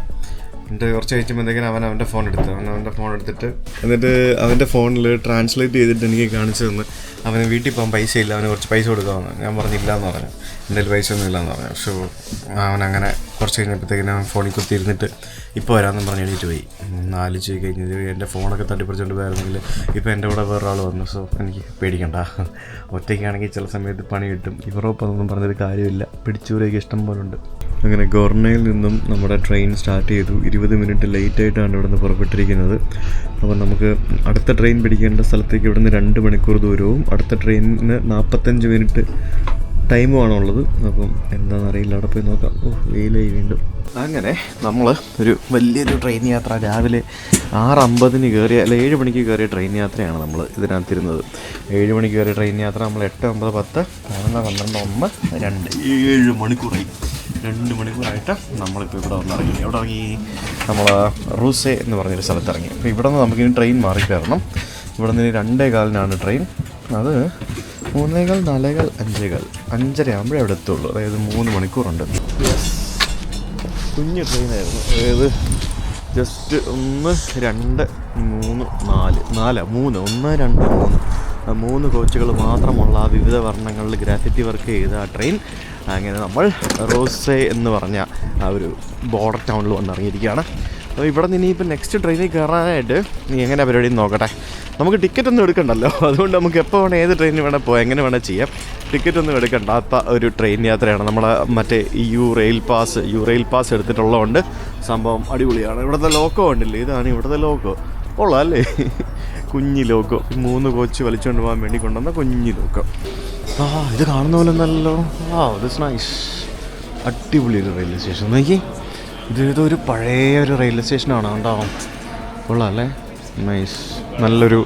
എന്നിട്ട് കുറച്ച് കഴിച്ചുമ്പോഴത്തേക്കും അവൻ്റെ ഫോൺ എടുത്തു. അവൻ്റെ ഫോൺ എടുത്തിട്ട് എന്നിട്ട് അവൻ്റെ ഫോണിൽ ട്രാൻസ്ലേറ്റ് ചെയ്തിട്ട് എനിക്ക് കാണിച്ചു തന്നു. അവന് വീട്ടിൽ പോകാൻ പൈസ ഇല്ല, അവന് കുറച്ച് പൈസ കൊടുക്കാമെന്ന്. ഞാൻ പറഞ്ഞില്ല എന്ന് പറഞ്ഞു. എൻ്റെ കയ്യിൽ പൈസ ഒന്നും ഇല്ലയെന്ന് പറഞ്ഞു. പക്ഷേ അവനങ്ങനെ കുറച്ച് കഴിഞ്ഞപ്പോഴത്തേക്കിനും അവൻ ഫോണിൽ കുത്തിയിരുന്നിട്ട് ഇപ്പോൾ വരാമെന്നും പറഞ്ഞ് എണീറ്റ് പോയി. ആലോചിച്ച് കഴിഞ്ഞത് എൻ്റെ ഫോണൊക്കെ തട്ടിപ്പറിച്ചുകൊണ്ട് പോയിരുന്നെങ്കിൽ ഇപ്പോൾ എൻ്റെ കൂടെ വേറൊരാൾ വന്നു. സോ എനിക്ക് പേടിക്കണ്ട, ഒറ്റയ്ക്കാണെങ്കിൽ ചില സമയത്ത് പണി കിട്ടും. യൂറോപ്പൊന്നും പറഞ്ഞൊരു കാര്യമില്ല, പിടിച്ചൂരൊക്കെ ഇഷ്ടം പോലെ ഉണ്ട്. അങ്ങനെ ഗോർണയിൽ നിന്നും നമ്മുടെ ട്രെയിൻ സ്റ്റാർട്ട് ചെയ്തു. 20 മിനിറ്റ് ലേറ്റായിട്ടാണ് ഇവിടെ നിന്ന് പുറപ്പെട്ടിരിക്കുന്നത്. അപ്പോൾ നമുക്ക് അടുത്ത ട്രെയിൻ പിടിക്കേണ്ട സ്ഥലത്തേക്ക് ഇവിടെ നിന്ന് 2 മണിക്കൂർ ദൂരവും അടുത്ത ട്രെയിനിന് 45 മിനിറ്റ് ടൈമുമാണുള്ളത്. അപ്പം എന്താണെന്നറിയില്ല, അവിടെ പോയി നോക്കാം. വെയിലായി വീണ്ടും. അങ്ങനെ നമ്മൾ ഒരു വലിയൊരു ട്രെയിൻ യാത്ര രാവിലെ 6:50 കയറിയ, അല്ല 7 മണിക്ക് കയറിയ ട്രെയിൻ യാത്രയാണ് നമ്മൾ ഇതിനകത്തിരുന്നത്. 7 മണിക്ക് കയറിയ ട്രെയിൻ യാത്ര നമ്മൾ 8, 9, 10, 11, 12, 1, 2, 7 മണിക്കൂറായി. 2 മണിക്കൂറായിട്ട് നമ്മളിപ്പോൾ ഇവിടെ വന്നിറങ്ങി. എവിടെ ഇറങ്ങി? നമ്മൾ റൂസെ എന്ന് പറഞ്ഞൊരു സ്ഥലത്ത് ഇറങ്ങി. അപ്പോൾ ഇവിടെ നിന്ന് നമുക്കിനി ട്രെയിൻ മാറി കയറണം. ഇവിടെ നിന്ന് 2:15 ട്രെയിൻ. അത് 3:15, 4:15, 5:15, 5:30 ആകുമ്പോഴേ അവിടെ എത്തുള്ളൂ. അതായത് 3 മണിക്കൂറുണ്ട്. കുഞ്ഞ് ട്രെയിനായിരുന്നു. അതായത് ജസ്റ്റ് 1, 2, 3, 4, 1, 2, 3 കോച്ചുകൾ മാത്രമുള്ള ആ വിവിധ വർണ്ണങ്ങളിൽ ഗ്രാഫിറ്റി വർക്ക് ചെയ്ത ആ ട്രെയിൻ. അങ്ങനെ നമ്മൾ റോസെ എന്ന് പറഞ്ഞ ആ ഒരു ബോർഡർ ടൗണിൽ വന്നിറങ്ങിയിരിക്കുകയാണ്. അപ്പോൾ ഇവിടെ നിന്ന് ഇനിയിപ്പോൾ നെക്സ്റ്റ് ട്രെയിനിൽ കയറാനായിട്ട് നീ എങ്ങനെ പരിപാടി നോക്കട്ടെ. നമുക്ക് ടിക്കറ്റ് ഒന്നും എടുക്കണ്ടല്ലോ, അതുകൊണ്ട് നമുക്ക് എപ്പോൾ വേണേൽ ഏത് ട്രെയിനിൽ വേണേൽ പോകാം, എങ്ങനെ വേണേൽ ചെയ്യാം. ടിക്കറ്റ് ഒന്നും എടുക്കണ്ടാത്ത ഒരു ട്രെയിൻ യാത്രയാണ്. നമ്മളെ മറ്റേ യു റെയിൽ പാസ് എടുത്തിട്ടുള്ളതുകൊണ്ട് സംഭവം അടിപൊളിയാണ്. ഇവിടുത്തെ ലോക്കോ ഉണ്ടല്ലേ, ഇതാണ് ഇവിടുത്തെ ലോക്കോ. കൊള്ളാം അല്ലേ? കുഞ്ഞി ലോക്കോ, 3 കോച്ച് വലിച്ചുകൊണ്ട് പോകാൻ വേണ്ടി കൊണ്ടുവന്ന കുഞ്ഞി ലോക്കോ. ഇത് കാണുന്ന പോലെ നല്ലല്ലോ. This nice. അടിപൊളി ഒരു റെയിൽവേ സ്റ്റേഷൻ. നോക്കി, ഇതൊരു പഴയ ഒരു റെയിൽവേ സ്റ്റേഷനാണ്. ഉണ്ടാവും. കൊള്ളാം അല്ലേ? നൈസ്. നല്ലൊരു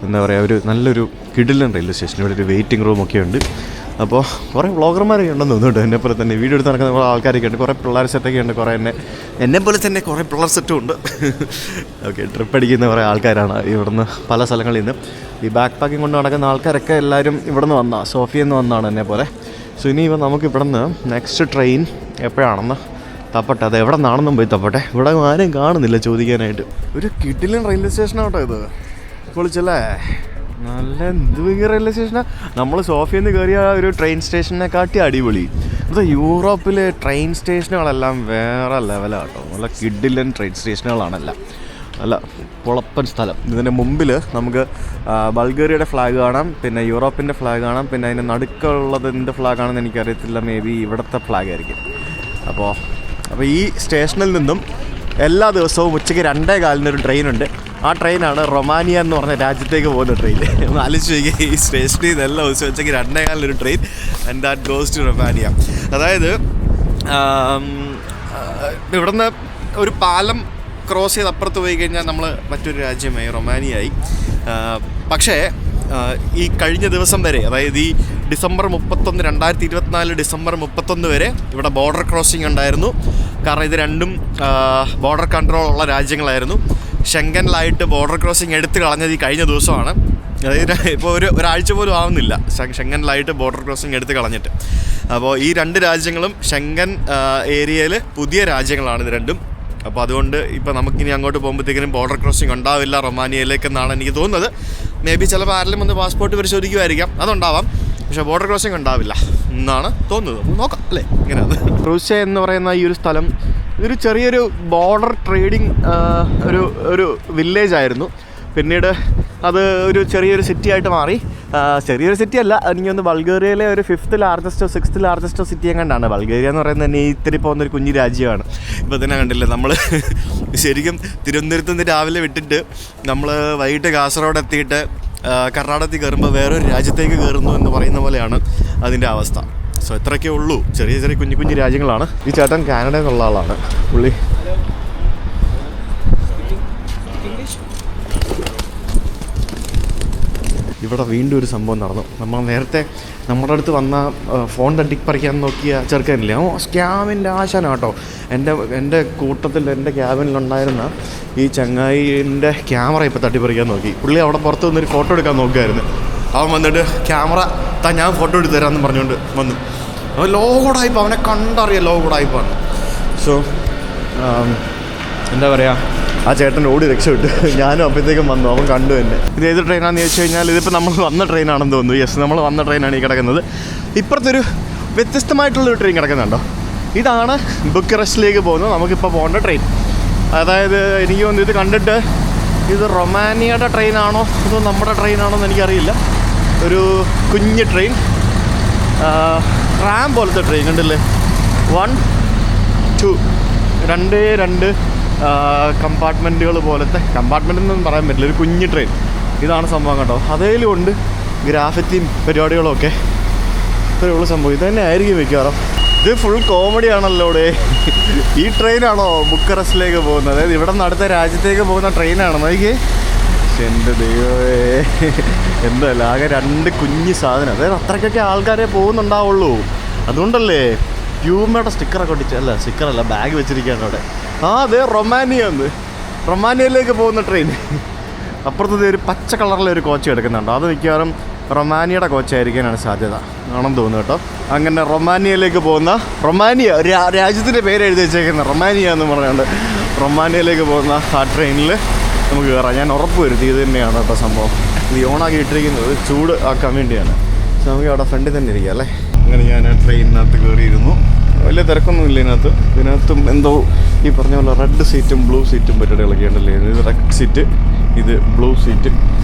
എന്താ പറയുക, നല്ലൊരു കിടിലൻ റെയിൽവേ സ്റ്റേഷൻ. ഇവിടെ ഒരു വെയിറ്റിംഗ് റൂമൊക്കെ ഉണ്ട്. അപ്പോൾ കുറേ വ്ളോഗർമാരൊക്കെ ഉണ്ടെന്ന് തോന്നുന്നുണ്ട്. എന്നെപ്പോലെ തന്നെ വീഡിയോ എടുത്ത് നടക്കുന്ന കുറേ ആൾക്കാരൊക്കെ ഉണ്ട്. കുറേ പിള്ളേർ സെറ്റൊക്കെ ഉണ്ട്. കുറേ എന്നെപ്പോലെ തന്നെ കുറേ പിള്ളേർ സെറ്റും ഉണ്ട്. ഓക്കെ, ട്രിപ്പ് അടിക്കുന്ന കുറേ ആൾക്കാരാണ് ഇവിടുന്ന് പല സ്ഥലങ്ങളിൽ നിന്ന്. ഈ ബാക്ക് പാക്കിങ് കൊണ്ട് നടക്കുന്ന ആൾക്കാരൊക്കെ എല്ലാവരും ഇവിടുന്ന് വന്നതാണ്, സോഫിയിൽ നിന്ന് വന്നതാണ് എന്നെപ്പോലെ. സോ ഇനിയിപ്പോൾ നമുക്ക് ഇവിടുന്ന് നെക്സ്റ്റ് ട്രെയിൻ എപ്പോഴാണെന്ന് തപ്പട്ടെ. അത് എവിടെ നിന്നാണെന്നും പോയി തപ്പട്ടെ. ഇവിടെ ആരും കാണുന്നില്ല ചോദിക്കാനായിട്ട്. ഒരു കിടിലൻ റെയിൽവേ സ്റ്റേഷനാട്ടോ ഇത്. പൊളിച്ചല്ലേ? നല്ല എന്ത് വലിയ റെയിൽവേ സ്റ്റേഷനാണ്. നമ്മൾ സോഫിയിൽ നിന്ന് കയറിയ ഒരു ട്രെയിൻ സ്റ്റേഷനെ കാട്ടി അടിപൊളി. ഇത് യൂറോപ്പിലെ ട്രെയിൻ സ്റ്റേഷനുകളെല്ലാം വേറെ ലെവലാട്ടോ. നല്ല കിടിലൻ ട്രെയിൻ സ്റ്റേഷനുകളാണെല്ലാം. നല്ല പൊളപ്പൻ സ്ഥലം. ഇതിൻ്റെ മുമ്പിൽ നമുക്ക് ബൾഗേറിയയുടെ ഫ്ലാഗ് കാണാം, പിന്നെ യൂറോപ്പിൻ്റെ ഫ്ലാഗ് കാണാം, പിന്നെ അതിൻ്റെ നടുക്കുള്ളത് എന്ത് ഫ്ലാഗാണെന്ന് എനിക്കറിയത്തില്ല. മേ ബി ഇവിടുത്തെ ഫ്ലാഗ് ആയിരിക്കും. അപ്പോൾ ഈ സ്റ്റേഷനിൽ നിന്നും എല്ലാ ദിവസവും ഉച്ചയ്ക്ക് 2:15 ഒരു ട്രെയിനുണ്ട്. ആ ട്രെയിനാണ് റൊമാനിയ എന്ന് പറഞ്ഞ രാജ്യത്തേക്ക് പോകുന്ന ട്രെയിൻ. ഒന്ന് ആലോചിച്ച് നോക്കിയാൽ ഈ സ്റ്റേഷനിൽ നിന്ന് എല്ലാ ദിവസവും ഉച്ചയ്ക്ക് 2:15 ഒരു train, and that goes to Romania. അതായത് ഇവിടുന്ന് ഒരു പാലം ക്രോസ് ചെയ്ത് അപ്പുറത്ത് പോയി കഴിഞ്ഞാൽ നമ്മൾ മറ്റൊരു രാജ്യമായി, റൊമാനിയായി. പക്ഷേ ഈ കഴിഞ്ഞ ദിവസം വരെ, അതായത് ഈ ഡിസംബർ 31, 2024 ഡിസംബർ 31 വരെ ഇവിടെ ബോർഡർ ക്രോസിംഗ് ഉണ്ടായിരുന്നു. കാരണം ഇത് രണ്ടും ബോർഡർ കൺട്രോൾ ഉള്ള രാജ്യങ്ങളായിരുന്നു. ഷെങ്കനിലായിട്ട് ബോർഡർ ക്രോസിംഗ് എടുത്ത് കളഞ്ഞത് ഈ കഴിഞ്ഞ ദിവസമാണ്. അതായത് ഇപ്പോൾ ഒരാഴ്ച പോലും ആവുന്നില്ല ഷെങ്കനിലായിട്ട് ബോർഡർ ക്രോസിംഗ് എടുത്ത് കളഞ്ഞിട്ട്. അപ്പോൾ ഈ 2 രാജ്യങ്ങളും ഷെങ്കൻ ഏരിയയിൽ പുതിയ രാജ്യങ്ങളാണ് ഇത് രണ്ടും. അപ്പോൾ അതുകൊണ്ട് ഇപ്പോൾ നമുക്കിനി അങ്ങോട്ട് പോകുമ്പോഴത്തേക്കിനും ബോർഡർ ക്രോസിംഗ് ഉണ്ടാവില്ല റൊമാനിയയിലേക്കെന്നാണ് എനിക്ക് തോന്നുന്നത്. മേ ബി ചിലപ്പോൾ ആരെങ്കിലും വന്ന് പാസ്പോർട്ട് പരിശോധിക്കുമായിരിക്കാം, അതുണ്ടാവാം. പക്ഷേ ബോർഡർ ക്രോസിംഗ് ഉണ്ടാവില്ല എന്നാണ് തോന്നുന്നത്. നോക്കാം അല്ലേ എങ്ങനെയാണ്. റൂസെ എന്ന് പറയുന്ന ഈ ഒരു സ്ഥലം ഇതൊരു ചെറിയൊരു ബോർഡർ ട്രേഡിങ് ഒരു വില്ലേജ് ആയിരുന്നു. പിന്നീട് അത് ഒരു ചെറിയൊരു സിറ്റി ആയിട്ട് മാറി. ചെറിയൊരു സിറ്റി അല്ല, എനിക്കൊന്ന് ബൾഗേറിയയിലെ ഒരു 5th ലാർജസ്റ്റോ 6th ലാർജസ്റ്റോ സിറ്റി എങ്ങാണ്ടാണ്. ബൾഗേറിയ എന്ന് പറയുന്നത് തന്നെ ഇത്തിരി പോകുന്നൊരു കുഞ്ഞു രാജ്യമാണ്. ഇപ്പോൾ തന്നെ കണ്ടില്ലേ, നമ്മൾ ശരിക്കും തിരുവനന്തപുരത്ത് നിന്ന് രാവിലെ വിട്ടിട്ട് നമ്മൾ വൈകിട്ട് കാസർഗോഡ് എത്തിയിട്ട് കർണാടകത്തിൽ കയറുമ്പോൾ വേറൊരു രാജ്യത്തേക്ക് കയറുന്നു എന്ന് പറയുന്ന പോലെയാണ് അതിൻ്റെ അവസ്ഥ. സോ ഇത്രയൊക്കെ ഉള്ളൂ. ചെറിയ കുഞ്ഞു രാജ്യങ്ങളാണ്. ഈ ചേട്ടൻ കാനഡയിൽ നിന്നുള്ള ആളാണ്. പുള്ളി ഇവിടെ വീണ്ടും ഒരു സംഭവം നടന്നു. നമ്മൾ നേരത്തെ നമ്മുടെ അടുത്ത് വന്ന ഫോൺ തട്ടിപ്പറിക്കാൻ നോക്കിയ ചെറുക്കനില്ലേ, സ്കാമിൻ്റെ ആശാനാട്ടോ. എൻ്റെ കൂട്ടത്തിൽ എൻ്റെ ക്യാബിനിലുണ്ടായിരുന്ന ഈ ചങ്ങായിൻ്റെ ക്യാമറ ഇപ്പോൾ തട്ടിപ്പറിക്കാൻ നോക്കി. പുള്ളി അവിടെ പുറത്ത് നിന്നൊരു ഫോട്ടോ എടുക്കാൻ നോക്കുമായിരുന്നു. അവൻ വന്നിട്ട് ക്യാമറ ഞാൻ ഫോട്ടോ എടുത്ത് തരാമെന്ന് പറഞ്ഞുകൊണ്ട് വന്നു. അവൻ ലോഗോടായിപ്പോൾ, അവനെ കണ്ടറിയാം ലോഗോടായിപ്പാണ്. സോ എന്താ പറയുക, ആ ചേട്ടൻ ഓടി രക്ഷപ്പെട്ടു. ഞാനും അപ്പോഴത്തേക്കും വന്നു, അവൻ കണ്ടു തന്നെ. ഇത് ഏത് ട്രെയിനാണെന്ന് ചോദിച്ചു കഴിഞ്ഞാൽ ഇതിപ്പോൾ നമ്മൾ വന്ന ട്രെയിനാണെന്ന് തോന്നുന്നു. യെസ്, നമ്മൾ വന്ന ട്രെയിനാണ് ഈ കിടക്കുന്നത്. ഇപ്പുറത്തൊരു വ്യത്യസ്തമായിട്ടുള്ളൊരു ട്രെയിൻ കിടക്കുന്നുണ്ടോ. ഇതാണ് ബുക്കറസ്റ്റിലേക്ക് പോകുന്നത് നമുക്കിപ്പോൾ പോകേണ്ട ട്രെയിൻ. അതായത് എനിക്ക് തോന്നുന്നു ഇത് കണ്ടിട്ട് ഇത് റൊമാനിയയുടെ ട്രെയിനാണോ അതോ നമ്മുടെ ട്രെയിനാണോ എന്ന് എനിക്കറിയില്ല. ഒരു കുഞ്ഞ് ട്രെയിൻ, ട്രാം പോലത്തെ ട്രെയിൻ കണ്ടില്ലേ. 1, 2 2 കമ്പാർട്ട്മെൻറ്റുകൾ പോലത്തെ, കമ്പാർട്ട്മെൻ്റ് എന്നൊന്നും പറയാൻ പറ്റില്ല, ഒരു കുഞ്ഞ് ട്രെയിൻ. ഇതാണ് സംഭവം കേട്ടോ. അതേലും ഉണ്ട് ഗ്രാഫിറ്റിയും പരിപാടികളൊക്കെ. ഇത്രയേ ഉള്ളൂ സംഭവം. ഇത് തന്നെ ആയിരിക്കും മിക്കവാറും. ഇത് ഫുൾ കോമഡി ആണല്ലോ ഇവിടെ. ഈ ട്രെയിനാണോ ബുക്കറസ്റ്റിലേക്ക് പോകുന്നത്? അതായത് ഇവിടെ നിന്ന് അടുത്ത രാജ്യത്തേക്ക് പോകുന്ന ട്രെയിനാണോ നോക്കിയേ. എൻ്റെ ദൈവമേ, എന്തല്ല ആകെ 2 കുഞ്ഞ് സാധനം. അതായത് അത്രയ്ക്കൊക്കെ ആൾക്കാരെ പോകുന്നുണ്ടാവുള്ളൂ. അതുകൊണ്ടല്ലേ പ്യൂമയുടെ സ്റ്റിക്കറൊക്കെ ഒട്ടിച്ചല്ല, സ്റ്റിക്കറല്ല, ബാഗ് വെച്ചിരിക്കുകയാണ് അവിടെ. അതെ റൊമാനിയയിലേക്ക് പോകുന്ന ട്രെയിൻ. അപ്പുറത്തത് ഒരു പച്ച കളറിലെ ഒരു കോച്ച് കിടക്കുന്നുണ്ട്. അത് മിക്കവാറും റൊമാനിയയുടെ കോച്ചായിരിക്കാനാണ് സാധ്യത ആണെന്ന് തോന്നുന്നു കേട്ടോ. അങ്ങനെ റൊമാനിയയിലേക്ക് പോകുന്ന രാജ്യത്തിൻ്റെ പേര് എഴുതി വെച്ചേക്കുന്നത് റൊമാനിയ എന്ന് പറഞ്ഞുകൊണ്ട് റൊമാനിയയിലേക്ക് പോകുന്ന ആ ട്രെയിനിൽ നമുക്ക് കയറാം. ഞാൻ ഉറപ്പ് വരുത്തി ഇത് തന്നെയാണ് കേട്ടോ സംഭവം. ഇത് ഓണാക്കി ഇട്ടിരിക്കുന്നത് ചൂട് ആക്കാൻ വേണ്ടിയാണ്. നമുക്ക് അവിടെ ഫ്രണ്ടിൽ തന്നെ ഇരിക്കാം അല്ലേ. അങ്ങനെ ഞാൻ ആ ട്രെയിനിനകത്ത് കയറിയിരുന്നു. വലിയ തിരക്കൊന്നുമില്ല ഇതിനകത്തും എന്തോ ഈ പറഞ്ഞ പോലെ റെഡ് സീറ്റും ബ്ലൂ സീറ്റും പരിപാടികളൊക്കെ ഉണ്ടല്ലേ. ഇത് റെഡ് സീറ്റ്, ഇത് ബ്ലൂ സീറ്റ്.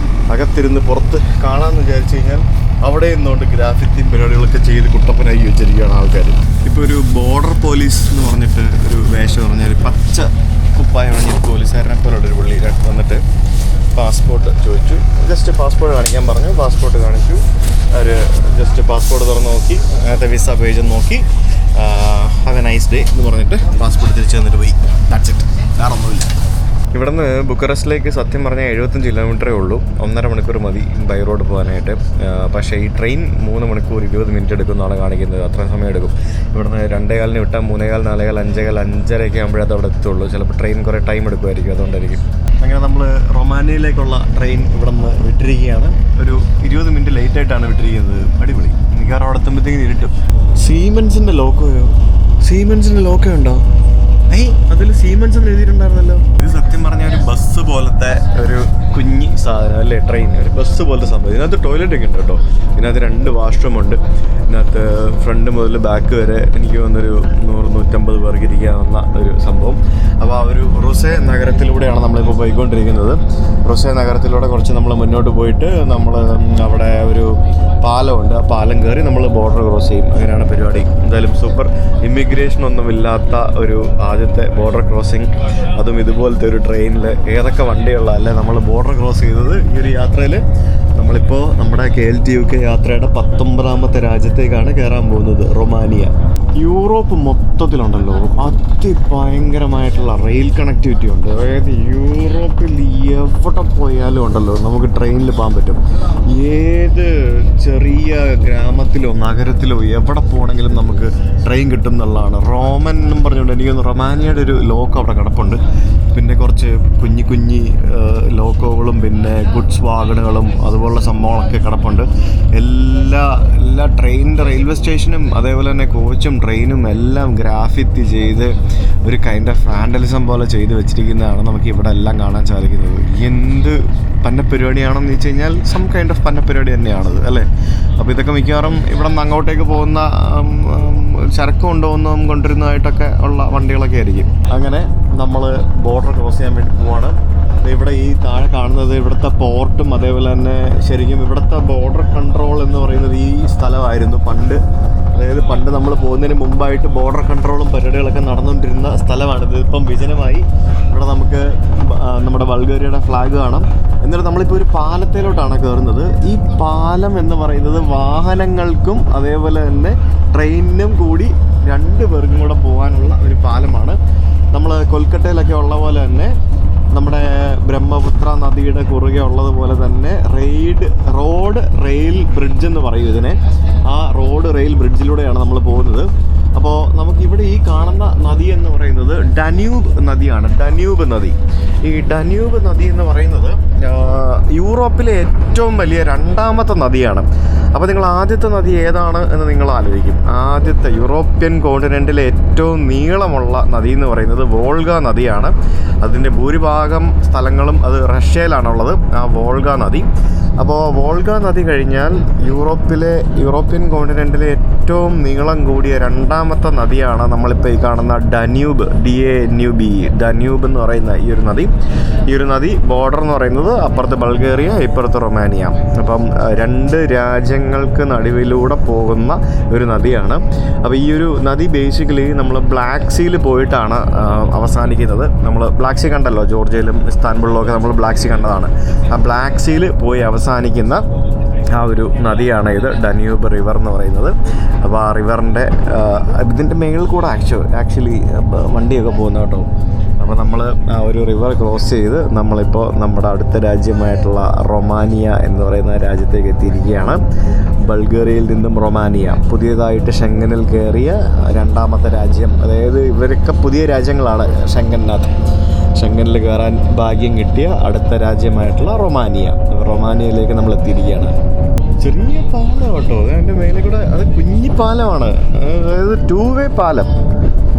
അകത്തിരുന്ന് പുറത്ത് കാണാമെന്ന് വിചാരിച്ചു കഴിഞ്ഞാൽ അവിടെ നിന്നുകൊണ്ട് ഗ്രാഫിറ്റിയും പരിപാടികളൊക്കെ ചെയ്ത് കുട്ടപ്പനായി വെച്ചിരിക്കുകയാണ് ആൾക്കാർ. ഇപ്പോൾ ഒരു ബോർഡർ പോലീസ് എന്ന് പറഞ്ഞിട്ട് ഒരു വേഷം പറഞ്ഞാൽ പച്ച കുപ്പായം അണിഞ്ഞ പോലീസുകാരനെ പോലെ ഒരു പുള്ളി വന്നിട്ട് പാസ്പോർട്ട് ചോദിച്ചു. ജസ്റ്റ് പാസ്പോർട്ട് കാണിക്കാൻ പറഞ്ഞു. പാസ്പോർട്ട് കാണിച്ചു. അവർ ജസ്റ്റ് പാസ്പോർട്ട് തുറന്ന് നോക്കി, അങ്ങനത്തെ വിസ പേജ് നോക്കി ഹാവ് എ നൈസ് ഡേ എന്ന് പറഞ്ഞിട്ട് പാസ്പോർട്ട് തിരിച്ചു തന്നിട്ട് പോയി. ദാറ്റ്സ് ഇറ്റ്, വേറെ ഒന്നുമില്ല. ഇവിടുന്ന് ബുക്കറസ്റ്റിലേക്ക് സത്യം പറഞ്ഞാൽ 75 കിലോമീറ്ററേ ഉള്ളൂ. 1.5 മണിക്കൂർ മതി ബൈ റോഡ് പോകാനായിട്ട്. പക്ഷേ ഈ ട്രെയിൻ 3 മണിക്കൂർ 20 മിനിറ്റ് എടുക്കുമെന്നാണ് കാണിക്കുന്നത്. അത്രയും സമയം എടുക്കും. ഇവിടുന്ന് 2:15 വിട്ടാൽ 3:15, 4:15, 5:15, 5:30 ആകുമ്പോഴേ അത് അവിടെ എത്തുള്ളൂ. ചിലപ്പോൾ ട്രെയിൻ കുറേ ടൈം എടുക്കുമായിരിക്കും, അതുകൊണ്ടായിരിക്കും. അങ്ങനെ നമ്മൾ റൊമാനിയയിലേക്കുള്ള ട്രെയിൻ ഇവിടെ നിന്ന് വിട്ടിരിക്കുകയാണ്. ഒരു 20 മിനിറ്റ് ലേറ്റായിട്ടാണ് വിട്ടിരിക്കുന്നത്. അടിപൊളി. മിക്കവാറും അവിടെ എത്തുമ്പോഴത്തേക്കും ഇരുട്ടും. സീമെൻസിൻ്റെ ലോക്കോ ഉണ്ടോ? അതിൽ സീമെൻസ് എന്ന് എഴുതിയിട്ടുണ്ടായിരുന്നല്ലോ. ഇത് സത്യം പറഞ്ഞാൽ ഒരു ബസ് പോലത്തെ ഒരു കുഞ്ഞി സാധനം അല്ലേ, ട്രെയിൻ. ഒരു ബസ് പോലത്തെ സംഭവം. ഇതിനകത്ത് ടോയ്ലറ്റ് ഒക്കെ ഉണ്ട് കേട്ടോ. ഇതിനകത്ത് 2 വാഷ്റൂം ഉണ്ട്. ഇതിനകത്ത് ഫ്രണ്ട് മുതൽ ബാക്ക് വരെ എനിക്ക് വന്നൊരു 100-150 പേർക്ക് ഇരിക്കാവുന്ന ഒരു സംഭവം. അപ്പോൾ ആ ഒരു റൊസേ നഗരത്തിലൂടെയാണ് നമ്മളിപ്പോൾ പോയിക്കൊണ്ടിരിക്കുന്നത്. റൊസേ നഗരത്തിലൂടെ കുറച്ച് നമ്മൾ മുന്നോട്ട് പോയിട്ട് നമ്മൾ അവിടെ ഒരു പാലമുണ്ട്. ആ പാലം കയറി നമ്മൾ ബോർഡർ ക്രോസ് ചെയ്യും. അങ്ങനെയാണ് പരിപാടി. എന്തായാലും സൂപ്പർ. ഇമിഗ്രേഷൻ ഒന്നുമില്ലാത്ത ഒരു ആദ്യത്തെ ബോർഡർ ക്രോസിങ്, അതും ഇതുപോലത്തെ ഒരു ട്രെയിനിൽ. ഏതൊക്കെ വണ്ടികളല്ലേ നമ്മൾ ബോർഡർ ക്രോസ് ചെയ്തത് ഈ ഒരു യാത്രയിൽ. നമ്മളിപ്പോൾ നമ്മുടെ KLTUK യാത്രയുടെ 19ാമത്തെ രാജ്യത്തേക്കാണ് കയറാൻ പോകുന്നത്, റൊമാനിയ. യൂറോപ്പ് മൊത്തത്തിലുണ്ടല്ലോ അതിഭയങ്കരമായിട്ടുള്ള റെയിൽ കണക്ടിവിറ്റി ഉണ്ട്. അതായത് യൂറോപ്പിൽ എവിടെ പോയാലും ഉണ്ടല്ലോ നമുക്ക് ട്രെയിനിൽ പോകാൻ പറ്റും. ഏത് ചെറിയ ഗ്രാമത്തിലോ നഗരത്തിലോ എവിടെ പോകണമെങ്കിലും നമുക്ക് ട്രെയിൻ കിട്ടും എന്നുള്ളതാണ്. റോമൻ എന്നും പറഞ്ഞുകൊണ്ട് എനിക്കൊന്ന് റൊമാനിയയുടെ ഒരു ലോക്കോ അവിടെ കിടപ്പുണ്ട്. പിന്നെ കുറച്ച് കുഞ്ഞി ലോക്കോകളും പിന്നെ ഗുഡ്സ് വാഗണുകളും അതുപോലുള്ള സംഭവങ്ങളൊക്കെ കിടപ്പുണ്ട്. എല്ലാ ട്രെയിനിൻ്റെ റെയിൽവേ സ്റ്റേഷനും അതേപോലെ തന്നെ കോച്ചും ട്രെയിനും എല്ലാം ഗ്രാഫിറ്റി ചെയ്ത് ഒരു കൈൻഡ് ഓഫ് വാൻഡലിസം പോലെ ചെയ്ത് വെച്ചിരിക്കുന്നതാണ് നമുക്ക് ഇവിടെ എല്ലാം കാണാൻ സാധിക്കുന്നത്. എന്ത് പന്നപ്പരിപാടിയാണെന്ന് വെച്ച് കഴിഞ്ഞാൽ സം കൈൻഡ് ഓഫ് പന്നപ്പരിപാടി തന്നെയാണത് അല്ലേ. അപ്പോൾ ഇതൊക്കെ മിക്കവാറും ഇവിടെ നിന്ന് അങ്ങോട്ടേക്ക് പോകുന്ന ചരക്ക് കൊണ്ടുവരുന്നതായിട്ടൊക്കെ ഉള്ള വണ്ടികളൊക്കെ ആയിരിക്കും. അങ്ങനെ നമ്മൾ ബോർഡർ ക്രോസ് ചെയ്യാൻ വേണ്ടി പോവാണ്. ഇവിടെ ഈ താഴെ കാണുന്നത് ഇവിടുത്തെ പോർട്ടും അതേപോലെ തന്നെ ശരിക്കും ഇവിടുത്തെ ബോർഡർ കൺട്രോൾ എന്ന് പറയുന്നത് ഈ സ്ഥലമായിരുന്നു പണ്ട്. അതായത് പണ്ട് നമ്മൾ പോകുന്നതിന് മുമ്പായിട്ട് ബോർഡർ കൺട്രോളും പരിപാടികളൊക്കെ നടന്നുകൊണ്ടിരുന്ന സ്ഥലമാണിത്. ഇപ്പം വിജനമായി. ഇവിടെ നമുക്ക് നമ്മുടെ ബൾഗേറിയയുടെ ഫ്ലാഗ് കാണാം. എന്നിട്ട് നമ്മളിപ്പോൾ ഒരു പാലത്തിലോട്ടാണ് കയറുന്നത്. ഈ പാലം എന്ന് പറയുന്നത് വാഹനങ്ങൾക്കും അതേപോലെ തന്നെ ട്രെയിനിനും കൂടി 2 പേർക്കും കൂടെ പോകാനുള്ള ഒരു പാലമാണ്. നമ്മൾ കൊൽക്കത്തയിലൊക്കെ ഉള്ള പോലെ തന്നെ നമ്മുടെ ബ്രഹ്മപുത്ര നദിയുടെ കുറുകെ ഉള്ളതുപോലെ തന്നെ റോഡ് റെയിൽ ബ്രിഡ്ജ് എന്ന് പറയും ഇതിനെ. ആ റോഡ് റെയിൽ ബ്രിഡ്ജിലൂടെയാണ് നമ്മൾ പോകുന്നത്. അപ്പോൾ നമുക്കിവിടെ ഈ കാണുന്ന നദി എന്ന് പറയുന്നത് ഡന്യൂബ് നദിയാണ്. ഡന്യൂബ് നദി. ഈ ഡന്യൂബ് നദി എന്ന് പറയുന്നത് യൂറോപ്പിലെ ഏറ്റവും വലിയ 2ാമത്തെ നദിയാണ്. അപ്പോൾ നിങ്ങൾ ആദ്യത്തെ നദി ഏതാണ് എന്ന് നിങ്ങൾ ആലോചിക്കും. ആദ്യത്തെ യൂറോപ്യൻ കോണ്ടിനെൻറ്റിലെ ഏറ്റവും നീളമുള്ള നദി എന്ന് പറയുന്നത് വോൾഗ നദിയാണ്. അതിൻ്റെ ഭൂരിഭാഗം സ്ഥലങ്ങളും അത് റഷ്യയിലാണുള്ളത്, ആ വോൾഗ നദി. അപ്പോൾ വോൾഗ നദി കഴിഞ്ഞാൽ യൂറോപ്യൻ കോണ്ടിനെൻറ്റിലെ ഏറ്റവും നീളം കൂടിയ 2ാമത്തെ നദിയാണ് നമ്മളിപ്പോൾ ഈ കാണുന്ന ഡന്യൂബ്. DANUB, ഡന്യൂബ് എന്ന് പറയുന്ന ഈ ഒരു നദി ബോർഡർ എന്ന് പറയുന്നത് അപ്പുറത്ത് ബൾഗേറിയ, ഇപ്പുറത്ത് റൊമാനിയ. അപ്പം 2 രാജ്യങ്ങൾക്ക് നടുവിലൂടെ പോകുന്ന ഒരു നദിയാണ്. അപ്പോൾ ഈ ഒരു നദി ബേസിക്കലി നമ്മൾ ബ്ലാക്ക് സീയിൽ പോയിട്ടാണ് അവസാനിക്കുന്നത്. നമ്മൾ ബ്ലാക്ക് സീ കണ്ടല്ലോ, ജോർജിയയിലും ഇസ്താൻബുളിലും ഒക്കെ നമ്മൾ ബ്ലാക്ക് സീ കണ്ടതാണ്. ആ ബ്ലാക്ക് സീയിൽ പോയി അവസാനിക്കുന്ന ആ ഒരു നദിയാണ് ഇത്, ഡന്യൂബ് റിവർ എന്ന് പറയുന്നത്. അപ്പോൾ ആ റിവറിൻ്റെ ഇതിൻ്റെ മേളിൽ കൂടെ ആക്ച്വലി വണ്ടിയൊക്കെ പോകുന്ന കേട്ടോ. അപ്പോൾ നമ്മൾ ആ ഒരു റിവർ ക്രോസ് ചെയ്ത് നമ്മളിപ്പോൾ നമ്മുടെ അടുത്ത രാജ്യമായിട്ടുള്ള റൊമാനിയ എന്ന് പറയുന്ന രാജ്യത്തേക്ക് എത്തിയിരിക്കുകയാണ്. ബൾഗേറിയയിൽ നിന്നും റൊമാനിയ പുതിയതായിട്ട് ഷെങ്കനിൽ കയറിയ രണ്ടാമത്തെ രാജ്യം. അതായത് ഇവരൊക്കെ പുതിയ രാജ്യങ്ങളാണ് ഷെങ്കനിൽ കയറാൻ ഭാഗ്യം കിട്ടിയ അടുത്ത രാജ്യമായിട്ടുള്ള റൊമാനിയയിലേക്ക് നമ്മൾ എത്തിയിരിക്കുകയാണ്. ചെറിയ പാലം കേട്ടോ, അതിൻ്റെ മേലെ കൂടെ, അത് കുഞ്ഞി പാലമാണ്, അതായത് 2 വേ പാലം.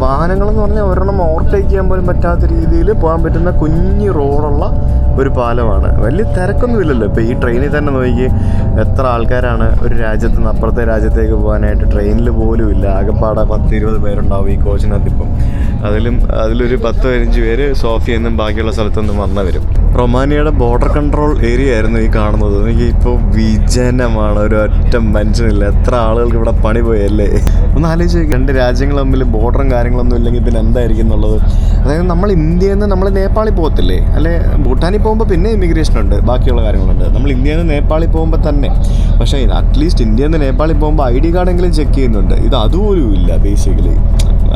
വാഹനങ്ങളെന്ന് പറഞ്ഞാൽ ഒരെണ്ണം ഓവർടേക്ക് ചെയ്യാൻ പോലും പറ്റാത്ത രീതിയിൽ പോകാൻ പറ്റുന്ന കുഞ്ഞി റോഡുള്ള ഒരു പാലമാണ്. വലിയ തിരക്കൊന്നുമില്ലല്ലോ. ഇപ്പോൾ ഈ ട്രെയിനിൽ തന്നെ നോക്കി എത്ര ആൾക്കാരാണ് ഒരു രാജ്യത്ത് നിന്ന് അപ്പുറത്തെ രാജ്യത്തേക്ക് പോകാനായിട്ട്. ട്രെയിനിൽ പോലും ഇല്ല, ആകെപ്പാടെ 10-20 പേരുണ്ടാവും ഈ കോച്ചിനകത്ത്. ഇപ്പം അതിലൊരു 10-15 പേര് സോഫിയയിൽ നിന്നും ബാക്കിയുള്ള സ്ഥലത്തുനിന്നും വന്നവരും. റൊമാനിയയുടെ ബോർഡർ കൺട്രോൾ ഏരിയ ആയിരുന്നു ഈ കാണുന്നത്. എനിക്ക് ഇപ്പോൾ വിജനമാണ്, ഒരു ഒറ്റ മനുഷ്യനില്ല. എത്ര ആളുകൾക്ക് ഇവിടെ പണി പോയല്ലേ. ഒന്ന് ആലോചിച്ച് നോക്കി, 2 രാജ്യങ്ങൾ തമ്മിൽ ബോർഡറും കാര്യങ്ങളൊന്നും ഇല്ലെങ്കിൽ പിന്നെ എന്തായിരിക്കും എന്നുള്ളത്. അതായത് നമ്മൾ ഇന്ത്യയിൽ നിന്ന് നമ്മൾ നേപ്പാളിൽ പോകത്തില്ലേ, അല്ലെ ഭൂട്ടാനിൽ പോകുമ്പോൾ പിന്നെ ഇമിഗ്രേഷൻ ഉണ്ട്, ബാക്കിയുള്ള കാര്യങ്ങളുണ്ട്. നമ്മൾ ഇന്ത്യയിൽ നിന്ന് നേപ്പാളിൽ പോകുമ്പോൾ തന്നെ, പക്ഷേ അറ്റ്ലീസ്റ്റ് ഇന്ത്യയിൽ നിന്ന് നേപ്പാളിൽ പോകുമ്പോൾ ID കാർഡെങ്കിലും ചെക്ക് ചെയ്യുന്നുണ്ട്. ഇത് അതുപോലും ഇല്ല. ബേസിക്കലി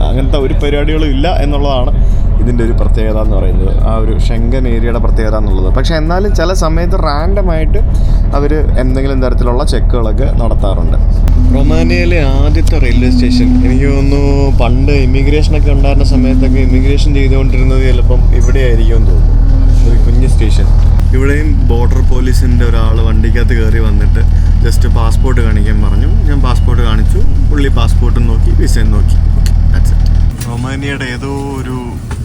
അങ്ങനത്തെ ഒരു പരിപാടികളും ഇല്ല എന്നുള്ളതാണ് ഇതിൻ്റെ ഒരു പ്രത്യേകത എന്ന് പറയുന്നത്, ആ ഒരു ഷെങ്കൻ ഏരിയയുടെ പ്രത്യേകത എന്നുള്ളത്. പക്ഷേ എന്നാലും ചില സമയത്ത് റാൻഡമായിട്ട് അവർ എന്തെങ്കിലും തരത്തിലുള്ള ചെക്കുകളൊക്കെ നടത്താറുണ്ട്. റൊമാനിയയിലെ ആദ്യത്തെ റെയിൽവേ സ്റ്റേഷൻ എനിക്ക് തോന്നുന്നു പണ്ട് ഇമിഗ്രേഷനൊക്കെ ഉണ്ടായിരുന്ന സമയത്തൊക്കെ ഇമിഗ്രേഷൻ ചെയ്തുകൊണ്ടിരുന്നത് ചിലപ്പം ഇവിടെ ആയിരിക്കുമെന്ന് തോന്നുന്നു. ഒരു കുഞ്ഞ് സ്റ്റേഷൻ. ഇവിടെയും ബോർഡർ പോലീസിൻ്റെ ഒരാൾ വണ്ടിക്കകത്ത് കയറി വന്നിട്ട് ജസ്റ്റ് പാസ്പോർട്ട് കാണിക്കാൻ പറഞ്ഞു. ഞാൻ പാസ്പോർട്ട് കാണിച്ചു, പുള്ളി പാസ്പോർട്ടും നോക്കി വിസയും നോക്കി. റൊമാനിയയുടെ ഏതോ ഒരു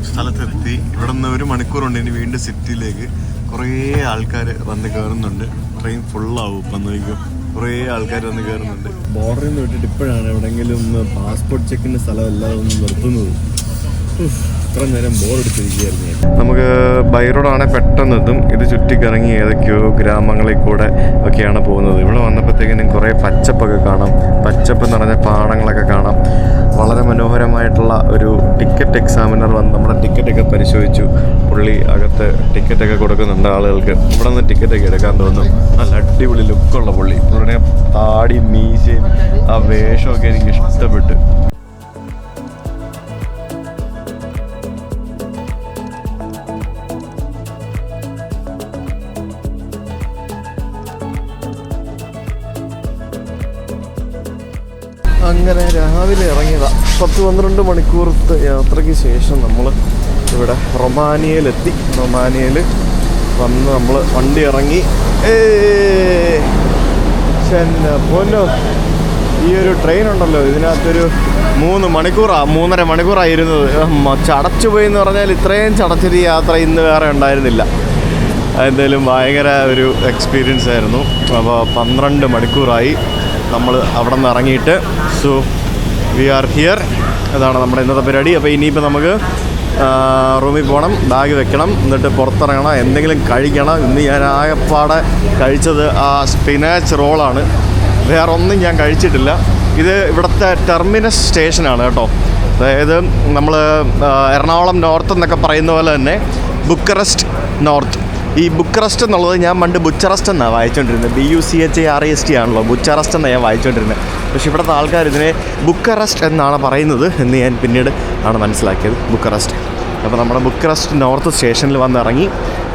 സ്ഥലത്തെത്തി. ഇവിടെ നിന്ന് 1 മണിക്കൂറുണ്ട് ഇനി വീണ്ടും സിറ്റിയിലേക്ക്. കുറേ ആൾക്കാർ വന്ന് കയറുന്നുണ്ട്. ട്രെയിൻ ഫുള്ളാവും ഇപ്പം നോക്കിയോ, കുറേ ആൾക്കാർ വന്ന് കയറുന്നുണ്ട്. ബോർഡറിൽ നിന്ന് വിട്ടിട്ട് ഇപ്പോഴാണ് എവിടെയെങ്കിലും ഒന്ന് പാസ്പോർട്ട് ചെക്കിൻ്റെ സ്ഥലമല്ലാതെ ഒന്ന് നിർത്തുന്നത്. ഇത്ര നേരം ബോറെടുത്തിരിക്കുകയായിരുന്നു. നമുക്ക് ബൈ റോഡാണെങ്കിൽ പെട്ടെന്ന് എത്തും. ഇത് ചുറ്റിക്കറങ്ങി ഏതൊക്കെയോ ഗ്രാമങ്ങളിൽ കൂടെ ഒക്കെയാണ് പോകുന്നത്. ഇവിടെ വന്നപ്പോഴത്തേക്കിനും കുറേ പച്ചപ്പൊക്കെ കാണാം. പച്ചപ്പ് നിറഞ്ഞ പാടങ്ങളൊക്കെ കാണാം. വളരെ മനോഹരമായിട്ടുള്ള ഒരു ടിക്കറ്റ് എക്സാമിനർ വന്ന് നമ്മുടെ ടിക്കറ്റൊക്കെ പരിശോധിച്ചു. പുള്ളി അകത്ത് ടിക്കറ്റൊക്കെ കൊടുക്കുന്നുണ്ട് ആളുകൾക്ക്. ഇവിടെ നിന്ന് ടിക്കറ്റൊക്കെ എടുക്കാൻ തോന്നും. നല്ല അടിപൊളി ലുക്കുള്ള പുള്ളി. പുള്ളിയുടെ താടി, മീശയും ആ വേഷമൊക്കെ എനിക്ക് ഇഷ്ടപ്പെട്ടു. അങ്ങനെ രാവിലെ ഇറങ്ങിയതാണ്. 10-12 മണിക്കൂറത്തെ യാത്രയ്ക്ക് ശേഷം നമ്മൾ ഇവിടെ റൊമാനിയയിലെത്തി. റൊമാനിയയിൽ വന്ന് നമ്മൾ വണ്ടി ഇറങ്ങി. പൊന്നോ, ഈ ഒരു ട്രെയിൻ ഉണ്ടല്ലോ, ഇതിനകത്തൊരു 3.5 മണിക്കൂറായിരുന്നത്. ചടച്ചു പോയി എന്ന് പറഞ്ഞാൽ ഇത്രയും ചടച്ചൊരു യാത്ര ഇന്ന് വേറെ ഉണ്ടായിരുന്നില്ല. എന്തായാലും ഭയങ്കര ഒരു എക്സ്പീരിയൻസ് ആയിരുന്നു. അപ്പോൾ 12 മണിക്കൂറായി നമ്മൾ അവിടെ നിന്ന് ഇറങ്ങിയിട്ട്. So we are here. അതാണ് നമ്മുടെ ഇന്നത്തെ പരിപാടി. അപ്പോൾ ഇനിയിപ്പോൾ നമുക്ക് റൂമിൽ പോകണം, ബാഗ് വെക്കണം, എന്നിട്ട് പുറത്തിറങ്ങണം, എന്തെങ്കിലും കഴിക്കണം. ഇന്ന് ഞാൻ ആകെപ്പാടെ കഴിച്ചത് ആ സ്പിനാച്ച് റോളാണ്. വേറെ ഒന്നും ഞാൻ കഴിച്ചിട്ടില്ല. ഇത് ഇവിടുത്തെ ടെർമിനസ് സ്റ്റേഷനാണ് കേട്ടോ. അതായത് നമ്മൾ എറണാകുളം നോർത്ത് എന്നൊക്കെ പറയുന്ന പോലെ തന്നെ ബുക്കറസ്റ്റ് നോർത്ത്. ഈ ബുക്കറസ്റ്റ് എന്നുള്ളത് ഞാൻ പണ്ട് ബുച്ചറസ്റ്റ് എന്നാണ് വായിച്ചുകൊണ്ടിരുന്നത്. BUCHAREST ആണല്ലോ, ബുച്ചറസ്റ്റ് എന്നാണ് ഞാൻ വായിച്ചുകൊണ്ടിരുന്നത്. പക്ഷേ ഇവിടുത്തെ ആൾക്കാർ ഇതിനെ ബുക്കറസ്റ്റ് എന്നാണ് പറയുന്നത് എന്ന് ഞാൻ പിന്നീട് ആണ് മനസ്സിലാക്കിയത്, ബുക്കറസ്റ്റ്. അപ്പോൾ നമ്മുടെ ബുക്കറസ്റ്റ് നോർത്ത് സ്റ്റേഷനിൽ വന്ന് ഇറങ്ങി.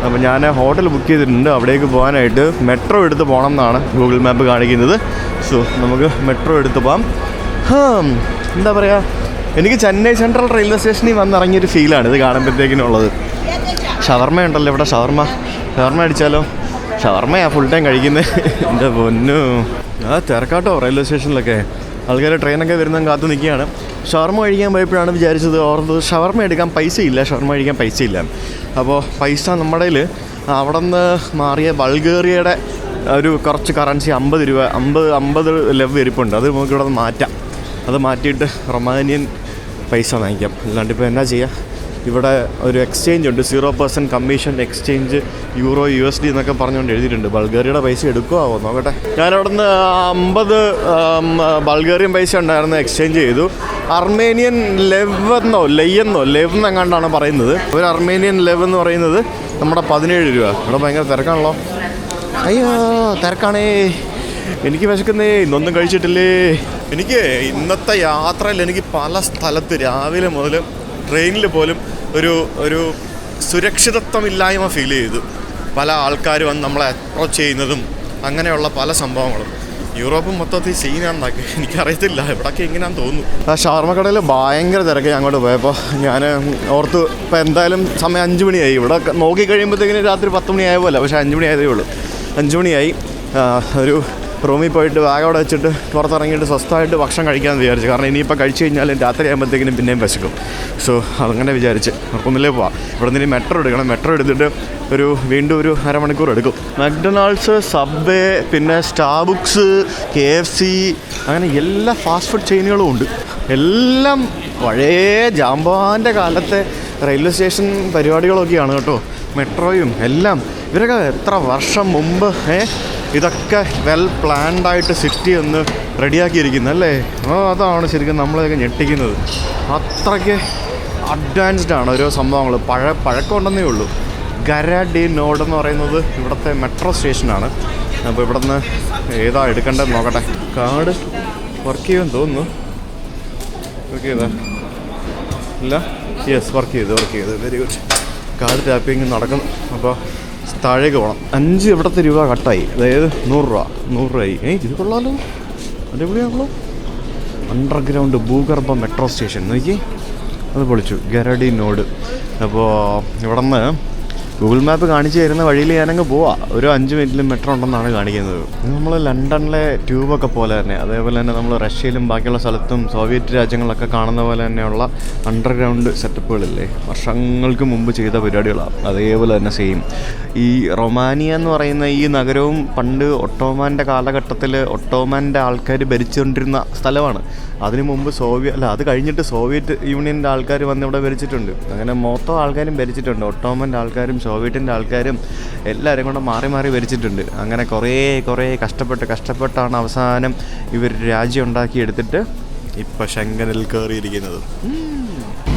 അപ്പോൾ ഞാൻ ഹോട്ടൽ ബുക്ക് ചെയ്തിട്ടുണ്ട്. അവിടേക്ക് പോകാനായിട്ട് മെട്രോ എടുത്ത് പോകണം എന്നാണ് ഗൂഗിൾ മാപ്പ് കാണിക്കുന്നത്. സോ നമുക്ക് മെട്രോ എടുത്ത് പോകാം. എന്താ പറയുക, എനിക്ക് ചെന്നൈ സെൻട്രൽ റെയിൽവേ സ്റ്റേഷനിൽ വന്നിറങ്ങിയൊരു ഫീലാണ് ഇത് കാണുമ്പോഴത്തേക്കിനുള്ളത്. ഷവർമ്മ ഉണ്ടല്ലോ ഇവിടെ, ഷവർമ്മ അടിച്ചാലോ? ഷവർമ്മയാണ് ഫുൾ ടൈം കഴിക്കുന്നത്. എൻ്റെ പൊന്നു, തിരക്കാട്ടോ റെയിൽവേ സ്റ്റേഷനിലൊക്കെ. ആൾക്കാർ ട്രെയിനൊക്കെ വരുന്നതും കാത്തു നിൽക്കുകയാണ്. ഷവർമ്മ കഴിക്കാൻ പോയപ്പോഴാണ് വിചാരിച്ചത്, ഓർത്തത് ഷവർമ്മ എടുക്കാൻ പൈസയില്ല, ഷവർമ്മ കഴിക്കാൻ പൈസയില്ല. അപ്പോൾ പൈസ നമ്മുടെ കയ്യിൽ അവിടെ നിന്ന് മാറിയ ബൾഗേറിയയുടെ ഒരു കുറച്ച് കറൻസി 50 രൂപ 50 ലെവ് ഇരിപ്പുണ്ട്. അത് നമുക്ക് ഇവിടെ നിന്ന് മാറ്റാം. അത് മാറ്റിയിട്ട് റൊമാനിയൻ പൈസ വാങ്ങിക്കാം. അല്ലാണ്ട് ഇപ്പോൾ എന്നാ ചെയ്യുക? ഇവിടെ ഒരു എക്സ്ചേഞ്ച് ഉണ്ട്, 0% കമ്മീഷൻ എക്സ്ചേഞ്ച് യൂറോ USD എന്നൊക്കെ പറഞ്ഞുകൊണ്ട് എഴുതിയിട്ടുണ്ട്. ബൾഗേറിയയുടെ പൈസ എടുക്കുമോ നോക്കട്ടെ. ഞാനവിടെ നിന്ന് 50 ബൾഗേറിയൻ പൈസ ഉണ്ടായിരുന്നു, എക്സ്ചേഞ്ച് ചെയ്തു. അർമേനിയൻ ലെവ് എന്നെങ്ങാണ്ടാണ് പറയുന്നത്. ഒരു അർമേനിയൻ ലെവ് എന്ന് പറയുന്നത് നമ്മുടെ 17 രൂപ. ഇവിടെ ഭയങ്കര തിരക്കാണല്ലോ. അയ്യോ തിരക്കാണേ. എനിക്ക് വിശക്കുന്നേ, ഇന്നൊന്നും കഴിച്ചിട്ടില്ലേ. എനിക്ക് ഇന്നത്തെ യാത്രയിൽ എനിക്ക് പല സ്ഥലത്ത് രാവിലെ മുതൽ ട്രെയിനിൽ പോലും ഒരു സുരക്ഷിതത്വമില്ലായ്മ ഫീൽ ചെയ്തു. പല ആൾക്കാർ വന്ന് നമ്മളെ അപ്രോച്ച് ചെയ്യുന്നതും അങ്ങനെയുള്ള പല സംഭവങ്ങളും. യൂറോപ്പ് മൊത്തത്തിൽ സീനാണെന്നൊക്കെ എനിക്കറിയത്തില്ല, ഇവിടെയൊക്കെ എങ്ങനെയാണെന്ന് തോന്നുന്നു. ആ ഷവർമ്മ കടയിൽ ഭയങ്കര തിരക്ക്. അങ്ങോട്ട് പോയപ്പോൾ ഞാൻ ഓർത്ത് ഇപ്പോൾ എന്തായാലും സമയം 5 മണിയായി. ഇവിടെ നോക്കി കഴിയുമ്പോഴത്തേക്കിന് രാത്രി 10 മണിയായ പോലെ, പക്ഷേ 5 മണി ആയതേ ഉള്ളൂ. 5 മണിയായി. ഒരു റൂമിൽ പോയിട്ട് ബാഗ് അവിടെ വെച്ചിട്ട് പുറത്തിറങ്ങിയിട്ട് സ്വസ്ഥമായിട്ട് ഭക്ഷണം കഴിക്കാമെന്ന് വിചാരിച്ചു. കാരണം ഇനിയിപ്പോൾ കഴിച്ച് കഴിഞ്ഞാൽ രാത്രി ആകുമ്പോഴത്തേക്കിനും പിന്നെയും വിശക്കും. സോ അങ്ങനെ വിചാരിച്ച് റൂമിലേ പോവാം. ഇവിടെ നിന്ന് മെട്രോ എടുക്കണം. മെട്രോ എടുത്തിട്ട് വീണ്ടും ഒരു അരമണിക്കൂർ എടുക്കും. മക്ഡൊണാൾഡ്സ്, സബ്വേ, പിന്നെ സ്റ്റാർബുക്സ്, KFC, അങ്ങനെ എല്ലാ ഫാസ്റ്റ് ഫുഡ് ചെയിനുകളും ഉണ്ട്. എല്ലാം പഴയ ജാമ്പാൻ്റെ കാലത്തെ റെയിൽവേ സ്റ്റേഷൻ പരിപാടികളൊക്കെയാണ് കേട്ടോ. മെട്രോയും എല്ലാം ഇവരൊക്കെ എത്ര വർഷം മുമ്പ് ഇതൊക്കെ വെൽ പ്ലാൻഡായിട്ട് സിറ്റി ഒന്ന് റെഡിയാക്കിയിരിക്കുന്നു അല്ലേ. അതാണ് ശരിക്കും നമ്മളെയൊക്കെ ഞെട്ടിക്കുന്നത്. അത്രയ്ക്ക് അഡ്വാൻസ്ഡ് ആണ് ഓരോ സംഭവങ്ങൾ. പഴക്കമുണ്ടെന്നേ ഉള്ളൂ. ഗര ഡി നോഡ് എന്ന് പറയുന്നത് ഇവിടുത്തെ മെട്രോ സ്റ്റേഷനാണ്. അപ്പോൾ ഇവിടെ നിന്ന് ഏതാ എടുക്കേണ്ടതെന്ന് നോക്കട്ടെ. കാർഡ് വർക്ക് ചെയ്യുമെന്ന് തോന്നുന്നു. വർക്ക് ചെയ്താ ഇല്ല? യെസ്, വർക്ക് ചെയ്ത് വെരി ഗുഡ്. കാർഡ് ടാപ്പിങ് നടക്കുന്നു. അപ്പോൾ താഴേക്ക് പോകണം. 5 ഇവിടുത്തെ രൂപ കട്ടായി. അതായത് 100 രൂപയായി. ഇത് കൊള്ളാമല്ലോ, അടിപൊളിയാണല്ലോ. അണ്ടർഗ്രൗണ്ട് ഭൂഗർഭ മെട്രോ സ്റ്റേഷൻ നോക്കി, അത് പൊളിച്ചു. ഗരഡി നോഡ്. അപ്പോൾ ഇവിടെ നിന്ന് ഗൂഗിൾ മാപ്പ് കാണിച്ചു തരുന്ന വഴിയിൽ ഞാനങ്ങ് പോവാം. ഒരു 5 മിനിറ്റിലും മെട്രോ ഉണ്ടെന്നാണ് കാണിക്കുന്നത്. നമ്മൾ ലണ്ടനിലെ ട്യൂബൊക്കെ പോലെ തന്നെ, അതേപോലെ തന്നെ നമ്മൾ റഷ്യയിലും ബാക്കിയുള്ള സ്ഥലത്തും സോവിയറ്റ് രാജ്യങ്ങളിലൊക്കെ കാണുന്ന പോലെ തന്നെയുള്ള അണ്ടർഗ്രൗണ്ട് സെറ്റപ്പുകളില്ലേ, വർഷങ്ങൾക്ക് മുമ്പ് ചെയ്ത പരിപാടികളാണ്. അതേപോലെ തന്നെ സെയിം. ഈ റൊമാനിയ എന്ന് പറയുന്ന ഈ നഗരവും പണ്ട് ഒട്ടോമാൻ്റെ കാലഘട്ടത്തിൽ ഒട്ടോമാൻ്റെ ആൾക്കാർ ഭരിച്ചുകൊണ്ടിരുന്ന സ്ഥലമാണ്. അതിനു മുമ്പ് അത് കഴിഞ്ഞിട്ട് സോവിയറ്റ് യൂണിയൻ്റെ ആൾക്കാർ വന്ന് ഇവിടെ ഭരിച്ചിട്ടുണ്ട്. അങ്ങനെ മൊത്തം ആൾക്കാരും ഭരിച്ചിട്ടുണ്ട്. ഒട്ടോമൻ്റെ ആൾക്കാരും സോവിയറ്റിൻ്റെ ആൾക്കാരും എല്ലാവരും കൂടെ മാറി മാറി ഭരിച്ചിട്ടുണ്ട്. അങ്ങനെ കുറേ കഷ്ടപ്പെട്ടാണ് അവസാനം ഇവർ രാജ്യം ഉണ്ടാക്കിയെടുത്തിട്ട് ഇപ്പോൾ ഷെങ്കനിൽ കയറിയിരിക്കുന്നത്.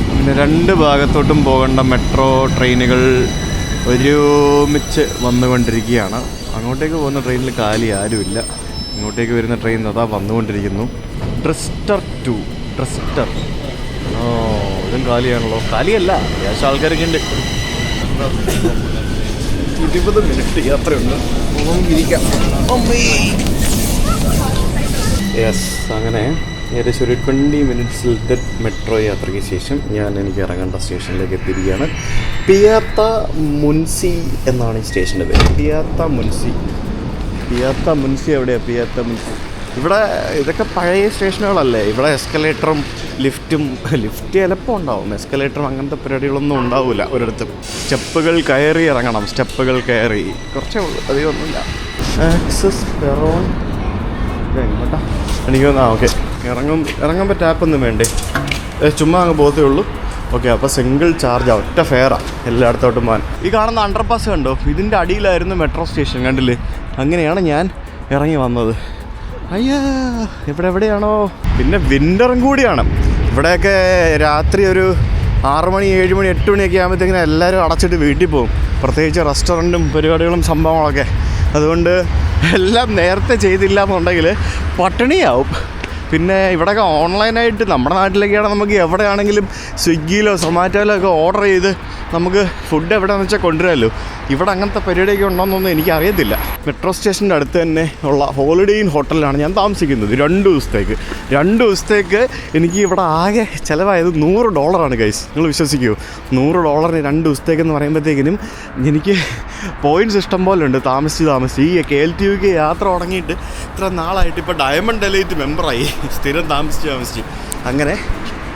പിന്നെ 2 ഭാഗത്തോട്ടും പോകേണ്ട മെട്രോ ട്രെയിനുകൾ ഒരുമിച്ച് വന്നുകൊണ്ടിരിക്കുകയാണ്. അങ്ങോട്ടേക്ക് പോകുന്ന ട്രെയിനിൽ കാലി ആരുമില്ല. ഇങ്ങോട്ടേക്ക് വരുന്ന ട്രെയിൻ അതാ വന്നുകൊണ്ടിരിക്കുന്നു. ഡ്രെസ്റ്റർ. ഇതും കാലിയാണല്ലോ. കാലിയല്ല, അത്യാവശ്യം ആൾക്കാരൊക്കെ ഉണ്ട്. 20 മിനിറ്റ് യാത്രയുണ്ട്. ഇരിക്കാം. യെസ്, അങ്ങനെ ഏകദേശം ഒരു 20 മിനിറ്റ്സിലത്തെ മെട്രോ യാത്രയ്ക്ക് ശേഷം എനിക്ക് ഇറങ്ങേണ്ട സ്റ്റേഷനിലേക്ക് എത്തിയിരിക്കുകയാണ്. പിയാത്ത മുൻസി എന്നാണ് ഈ സ്റ്റേഷൻ്റെ പേര്. പിയാത്ത മുൻസി എവിടെയാണ്? പിയാത്ത മുൻസി ഇവിടെ ഇതൊക്കെ പഴയ സ്റ്റേഷനുകളല്ലേ. ഇവിടെ എസ്കലേറ്ററും ലിഫ്റ്റ് ചിലപ്പോൾ ഉണ്ടാവും. എസ്കലേറ്ററും അങ്ങനത്തെ പരിപാടികളൊന്നും ഉണ്ടാവില്ല ഒരിടത്തും. സ്റ്റെപ്പുകൾ കയറി ഇറങ്ങണം. കുറച്ചേ ഉള്ളൂ, അധികമൊന്നുമില്ല. ആക്സസ് പെറോൺ കേട്ടോ. എനിക്ക് ഓക്കെ. ഇറങ്ങുമ്പോൾ ടാപ്പൊന്നും വേണ്ടേ, ചുമ്മാ അങ്ങ് പോകത്തേ ഉള്ളൂ. ഓക്കെ, അപ്പോൾ സിംഗിൾ ചാർജ്, ഒറ്റ ഫെയറാണ് എല്ലായിടത്തോട്ടും പോകാൻ. ഈ കാണുന്ന അണ്ടർപാസ് കണ്ടോ, ഇതിൻ്റെ അടിയിലായിരുന്നു മെട്രോ സ്റ്റേഷൻ. കണ്ടില്ലേ? അങ്ങനെയാണ് ഞാൻ ഇറങ്ങി വന്നത്. എവിടെയാണോ. പിന്നെ വിൻ്ററും കൂടിയാണ്. ഇവിടെയൊക്കെ രാത്രി ഒരു 6 മണി 7 മണി 8 മണിയൊക്കെ ആകുമ്പോഴത്തേക്കിനും എല്ലാവരും അടച്ചിട്ട് വീട്ടിൽ പോകും. പ്രത്യേകിച്ച് റെസ്റ്റോറൻറ്റും പരിപാടികളും സംഭവങ്ങളൊക്കെ. അതുകൊണ്ട് എല്ലാം നേരത്തെ ചെയ്തില്ല എന്നുണ്ടെങ്കിൽ പട്ടിണിയാവും. പിന്നെ ഇവിടെയൊക്കെ ഓൺലൈനായിട്ട് നമ്മുടെ നാട്ടിലൊക്കെയാണെങ്കിൽ നമുക്ക് എവിടെയാണെങ്കിലും സ്വിഗ്ഗിയിലോ സൊമാറ്റോയിലോ ഒക്കെ ഓർഡർ ചെയ്ത് നമുക്ക് ഫുഡ് എവിടെയാണെന്ന് വെച്ചാൽ കൊണ്ടുവരാമല്ലോ. ഇവിടെ അങ്ങനത്തെ പരിപാടിയൊക്കെ ഉണ്ടോയെന്നൊന്നും എനിക്കറിയത്തില്ല. മെട്രോ സ്റ്റേഷൻ്റെ അടുത്ത് തന്നെ ഉള്ള ഹോളിഡേ ഇൻ ഹോട്ടലിലാണ് ഞാൻ താമസിക്കുന്നത് 2 ദിവസത്തേക്ക്. എനിക്ക് ഇവിടെ ആകെ ചിലവായത് $100 ഗൈസ്. നിങ്ങൾ വിശ്വസിക്കുമോ? $100 2 ദിവസത്തേക്കെന്ന് പറയുമ്പോഴത്തേക്കിനും എനിക്ക് പോയിൻറ്റ്സ് ഇഷ്ടം പോലെ ഉണ്ട്. താമസിച്ച് ഈ KLTUK യാത്ര തുടങ്ങിയിട്ട് ഇത്ര നാളായിട്ട് ഇപ്പോൾ ഡയമണ്ട് എലൈറ്റ് മെമ്പറായി. സ്ഥിരം താമസിച്ച് അങ്ങനെ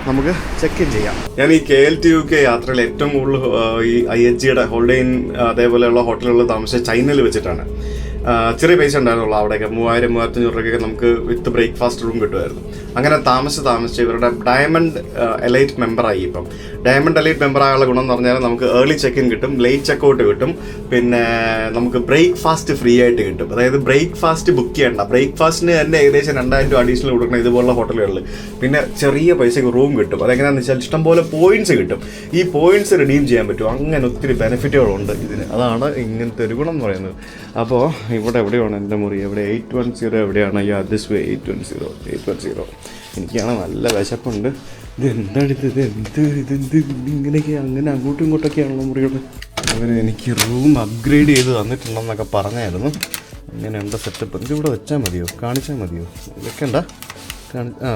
നമുക്ക് ചെക്ക് ഇൻ ചെയ്യാം. ഞാൻ ഈ KLTUK യാത്രയിൽ ഏറ്റവും കൂടുതൽ ഈ IHGയുടെ ഹോളിഡേ ഇൻ അതേപോലെയുള്ള ഹോട്ടലുകളിൽ താമസിച്ച ചൈനയിൽ വെച്ചിട്ടാണ്. ചെറിയ പൈസ ഉണ്ടായിരുന്നുള്ളൂ. അവിടെയൊക്കെ 3000-3500 രൂപയ്ക്കൊക്കെ നമുക്ക് വിത്ത് ബ്രേക്ക്ഫാസ്റ്റ് റൂം കിട്ടുമായിരുന്നു. അങ്ങനെ താമസിച്ച് ഇവരുടെ ഡയമണ്ട് എലൈറ്റ് മെമ്പറായി. ഇപ്പം ഡയമണ്ട് എലൈറ്റ് മെമ്പറായുള്ള ഗുണം എന്ന് പറഞ്ഞാൽ നമുക്ക് ഏർലി ചെക്ക് ഇൻ കിട്ടും, ലേറ്റ് ചെക്കൗട്ട് കിട്ടും, പിന്നെ നമുക്ക് ബ്രേക്ക്ഫാസ്റ്റ് ഫ്രീ ആയിട്ട് കിട്ടും. അതായത് ബ്രേക്ക്ഫാസ്റ്റ് ബുക്ക് ചെയ്യേണ്ട. ബ്രേക്ക്ഫാസ്റ്റിന് തന്നെ ഏകദേശം 2000 രൂപ അഡീഷണൽ കൊടുക്കണം ഇതുപോലുള്ള ഹോട്ടലുകളിൽ. പിന്നെ ചെറിയ പൈസയ്ക്ക് റൂം കിട്ടും. അതെങ്ങനെയാണെന്ന് വെച്ചാൽ ഇഷ്ടംപോലെ പോയിന്റ്സ് കിട്ടും. ഈ പോയിന്റ്സ് റിഡീം ചെയ്യാൻ പറ്റും. അങ്ങനെ ഒത്തിരി ബെനിഫിറ്റുകളുണ്ട് ഇതിന്. അതാണ് ഇങ്ങനത്തെ ഒരു ഗുണം എന്ന് പറയുന്നത്. അപ്പോൾ ഇവിടെ എവിടെയാണ് എൻ്റെ മുറി? എവിടെ 810 എവിടെയാണ്? അയ്യോ ദിസ് വേ 810. എനിക്കാണ് നല്ല വിശപ്പുണ്ട്. ഇതെന്ത് ഇങ്ങനെയൊക്കെ അങ്ങനെ അങ്ങോട്ടും ഇങ്ങോട്ടൊക്കെയാണല്ലോ മുറിയുടെ. അവർ എനിക്ക് റൂം അപ്ഗ്രേഡ് ചെയ്ത് തന്നിട്ടുണ്ടെന്നൊക്കെ പറഞ്ഞായിരുന്നു. അങ്ങനെയുണ്ട് സെറ്റപ്പ്. ഇതിവിടെ വെച്ചാൽ മതിയോ? കാണിച്ചാൽ മതിയോ? വെക്കണ്ട,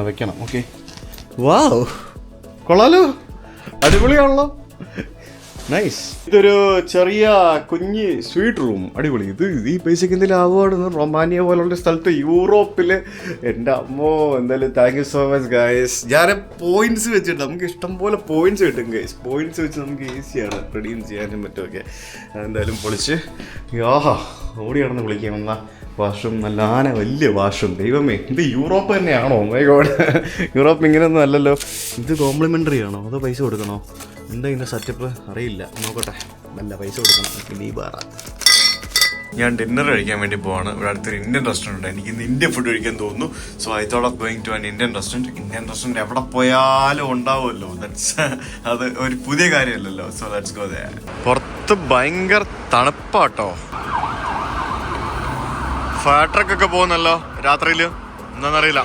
വെക്കണം. ഓക്കെ. വാവ്, കൊള്ളാലോ, അടിപൊളിയാണല്ലോ, നൈസ്. ഇതൊരു ചെറിയ കുഞ്ഞ് സ്വീറ്റ് റൂം, അടിപൊളി. ഈ പൈസക്ക് എന്തെങ്കിലും അവാർഡ് റൊമാനിയ പോലുള്ള സ്ഥലത്ത് യൂറോപ്പിൽ. എൻ്റെ അമ്മോ, എന്തായാലും thank you so much guys. ഞാൻ പോയിന്റ്സ് വെച്ചിട്ട് നമുക്ക് ഇഷ്ടം പോലെ പോയിന്റ്സ് കിട്ടും ഗൈസ്. പോയിന്റ്സ് വെച്ച് നമുക്ക് ഈസിയാണ് റിഡീം ചെയ്യാനും മറ്റുമൊക്കെ. എന്തായാലും പൊളിച്ച് യാഹാ ഓടി കിടന്ന് വിളിക്കാം. എന്നാൽ വാഷ്റൂം നല്ല വലിയ വാഷ്റൂം. ദൈവമേ, ഇത് യൂറോപ്പ് തന്നെയാണോ? മൈ ഗോഡ്, യൂറോപ്പ് ഇങ്ങനെയൊന്നും അല്ലല്ലോ. ഇത് കോംപ്ലിമെൻ്ററി ആണോ അതോ പൈസ കൊടുക്കണോ? എന്താ ഇതിൻ്റെ സെറ്റപ്പ് അറിയില്ല, നോക്കട്ടെ. നല്ല പൈസ കൊടുക്കണം. പിന്നെ ഈ ബാറ. ഞാൻ ഡിന്നർ കഴിക്കാൻ വേണ്ടി പോവാണ്. ഇവിടെ അടുത്തൊരു ഇന്ത്യൻ റെസ്റ്റോറൻറ്റ് ഉണ്ട്. എനിക്ക് ഇന്ന് ഇന്ത്യൻ ഫുഡ് കഴിക്കാൻ തോന്നുന്നു. So I thought of going to an Indian restaurant എവിടെ പോയാലും ഉണ്ടാവുമല്ലോ. അത് ഒരു പുതിയ കാര്യമല്ലല്ലോ. So let's go there. പുറത്ത് ഭയങ്കര തണുപ്പാട്ടോ. ഫയർ ട്രക്കൊക്കെ പോകുന്നല്ലോ രാത്രിയിൽ, എന്താണെന്നറിയില്ല.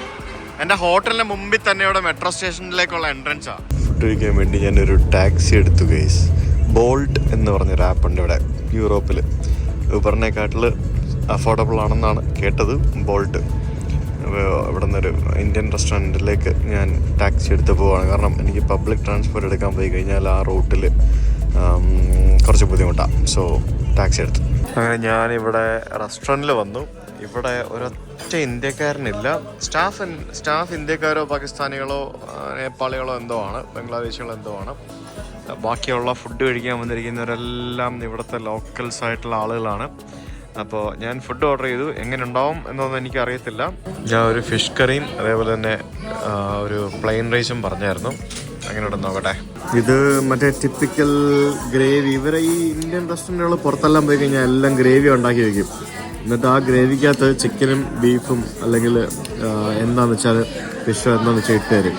എൻ്റെ ഹോട്ടലിൻ്റെ മുമ്പിൽ തന്നെ ഇവിടെ മെട്രോ സ്റ്റേഷനിലേക്കുള്ള എൻട്രൻസാണ്. ഫുഡ് കഴിക്കാൻ വേണ്ടി ഞാനൊരു ടാക്സി എടുത്തു ഗൈസ്. ബോൾട്ട് എന്ന് പറഞ്ഞൊരു ആപ്പുണ്ട് ഇവിടെ യൂറോപ്പിൽ. ഊബറിനെക്കാട്ടിൽ അഫോർഡബിൾ ആണെന്നാണ് കേട്ടത് ബോൾട്ട്. ഇവിടെ നിന്നൊരു ഇന്ത്യൻ റെസ്റ്റോറൻറ്റിലേക്ക് ഞാൻ ടാക്സി എടുത്ത് പോവുകയാണ്. കാരണം എനിക്ക് പബ്ലിക് ട്രാൻസ്പോർട്ട് എടുക്കാൻ പോയി കഴിഞ്ഞാൽ ആ റൂട്ടിൽ കുറച്ച് ബുദ്ധിമുട്ടാണ്. സോ ടാക്സി എടുത്തു. അങ്ങനെ ഞാനിവിടെ റെസ്റ്റോറൻറ്റിൽ വന്നു. ഇവിടെ ഒരൊറ്റ ഇന്ത്യക്കാരനില്ല. സ്റ്റാഫ് ഇന്ത്യക്കാരോ പാകിസ്ഥാനികളോ നേപ്പാളികളോ എന്തോ ആണ്, ബംഗ്ലാദേശികളോ എന്തോ ആണ്. ബാക്കിയുള്ള ഫുഡ് കഴിക്കാൻ വന്നിരിക്കുന്നവരെല്ലാം ഇവിടുത്തെ ലോക്കൽസ് ആയിട്ടുള്ള ആളുകളാണ്. അപ്പോൾ ഞാൻ ഫുഡ് ഓർഡർ ചെയ്തു. എങ്ങനെ ഉണ്ടാവും എന്നൊന്നും എനിക്കറിയത്തില്ല. ഞാൻ ഒരു ഫിഷ് കറിയും അതേപോലെ തന്നെ ഒരു പ്ലെയിൻ റൈസും പറഞ്ഞായിരുന്നു. അങ്ങനെ ഇവിടെ നോക്കട്ടെ. ഇത് മറ്റേ ടിപ്പിക്കൽ ഗ്രേവി. ഇവരെ ഈ ഇന്ത്യൻ റെസ്റ്റോറൻറ്റുകൾ പുറത്തെല്ലാം പോയി കഴിഞ്ഞാൽ എല്ലാം ഗ്രേവി ഉണ്ടാക്കി വയ്ക്കും. എന്നിട്ട് ആ ഗ്രേവിക്കകത്ത് ചിക്കനും ബീഫും അല്ലെങ്കിൽ എന്താണെന്ന് വെച്ചാൽ ഫിഷോ എന്താണെന്ന് വെച്ചാൽ ഇട്ട് തരും.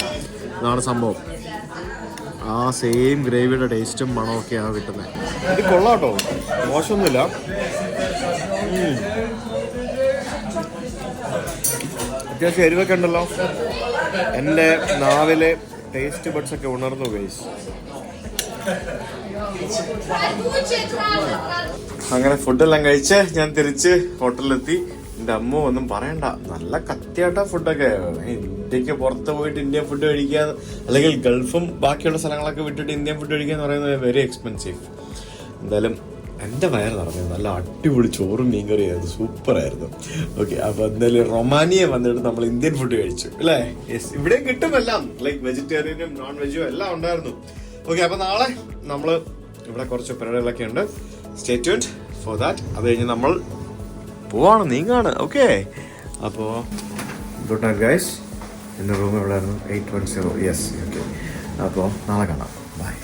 ഇതാണ് സംഭവം. ആ സെയിം ഗ്രേവിയുടെ ടേസ്റ്റും മണമൊക്കെയാണ് കിട്ടുന്നത്. ഇത് കൊള്ളാട്ടോ, മോശമൊന്നുമില്ല. അത്യാവശ്യം എരിവൊക്കെ ഉണ്ടല്ലോ. എൻ്റെ നാവിലെ ടേസ്റ്റ് ബഡ്സ് ഒക്കെ ഉണർന്നു ഗൈസ്. അങ്ങനെ ഫുഡെല്ലാം കഴിച്ച് ഞാൻ തിരിച്ച് ഹോട്ടലിലെത്തി. എൻ്റെ അമ്മ ഒന്നും പറയണ്ട, നല്ല കത്തിയാട്ട ഫുഡൊക്കെ. ഇന്ത്യക്ക് പുറത്ത് പോയിട്ട് ഇന്ത്യൻ ഫുഡ് കഴിക്കുക, അല്ലെങ്കിൽ ഗൾഫും ബാക്കിയുള്ള സ്ഥലങ്ങളൊക്കെ വിട്ടിട്ട് ഇന്ത്യൻ ഫുഡ് കഴിക്കുക എന്ന് പറയുന്നത് വെരി എക്സ്പെൻസീവ്. എന്തായാലും എൻ്റെ വയറ് നിറഞ്ഞു. നല്ല അടിപൊളി ചോറും മീൻകറിയായിരുന്നു, സൂപ്പറായിരുന്നു. ഓക്കെ, അപ്പോൾ എന്തായാലും റൊമാനിയ വന്നിട്ട് നമ്മൾ ഇന്ത്യൻ ഫുഡ് കഴിച്ചു അല്ലേ? യെസ്, ഇവിടെ കിട്ടുമെല്ലാം, ലൈക്ക് വെജിറ്റേറിയനും നോൺ വെജും എല്ലാം ഉണ്ടായിരുന്നു. ഓക്കെ, അപ്പോൾ നാളെ നമ്മൾ ഇവിടെ കുറച്ച് പരിപാടികളൊക്കെ ഉണ്ട്. Stay tuned for that. അത് കഴിഞ്ഞ് നമ്മൾ പോവാണ്, നീങ്ങാണ്. ഓക്കെ, അപ്പോൾ ഗുഡ് നൈറ്റ് ഗൈസ്. എൻ്റെ റൂം എവിടെയായിരുന്നു? 810. Yes, okay. അപ്പോൾ നാളെ കാണാം. ബൈ.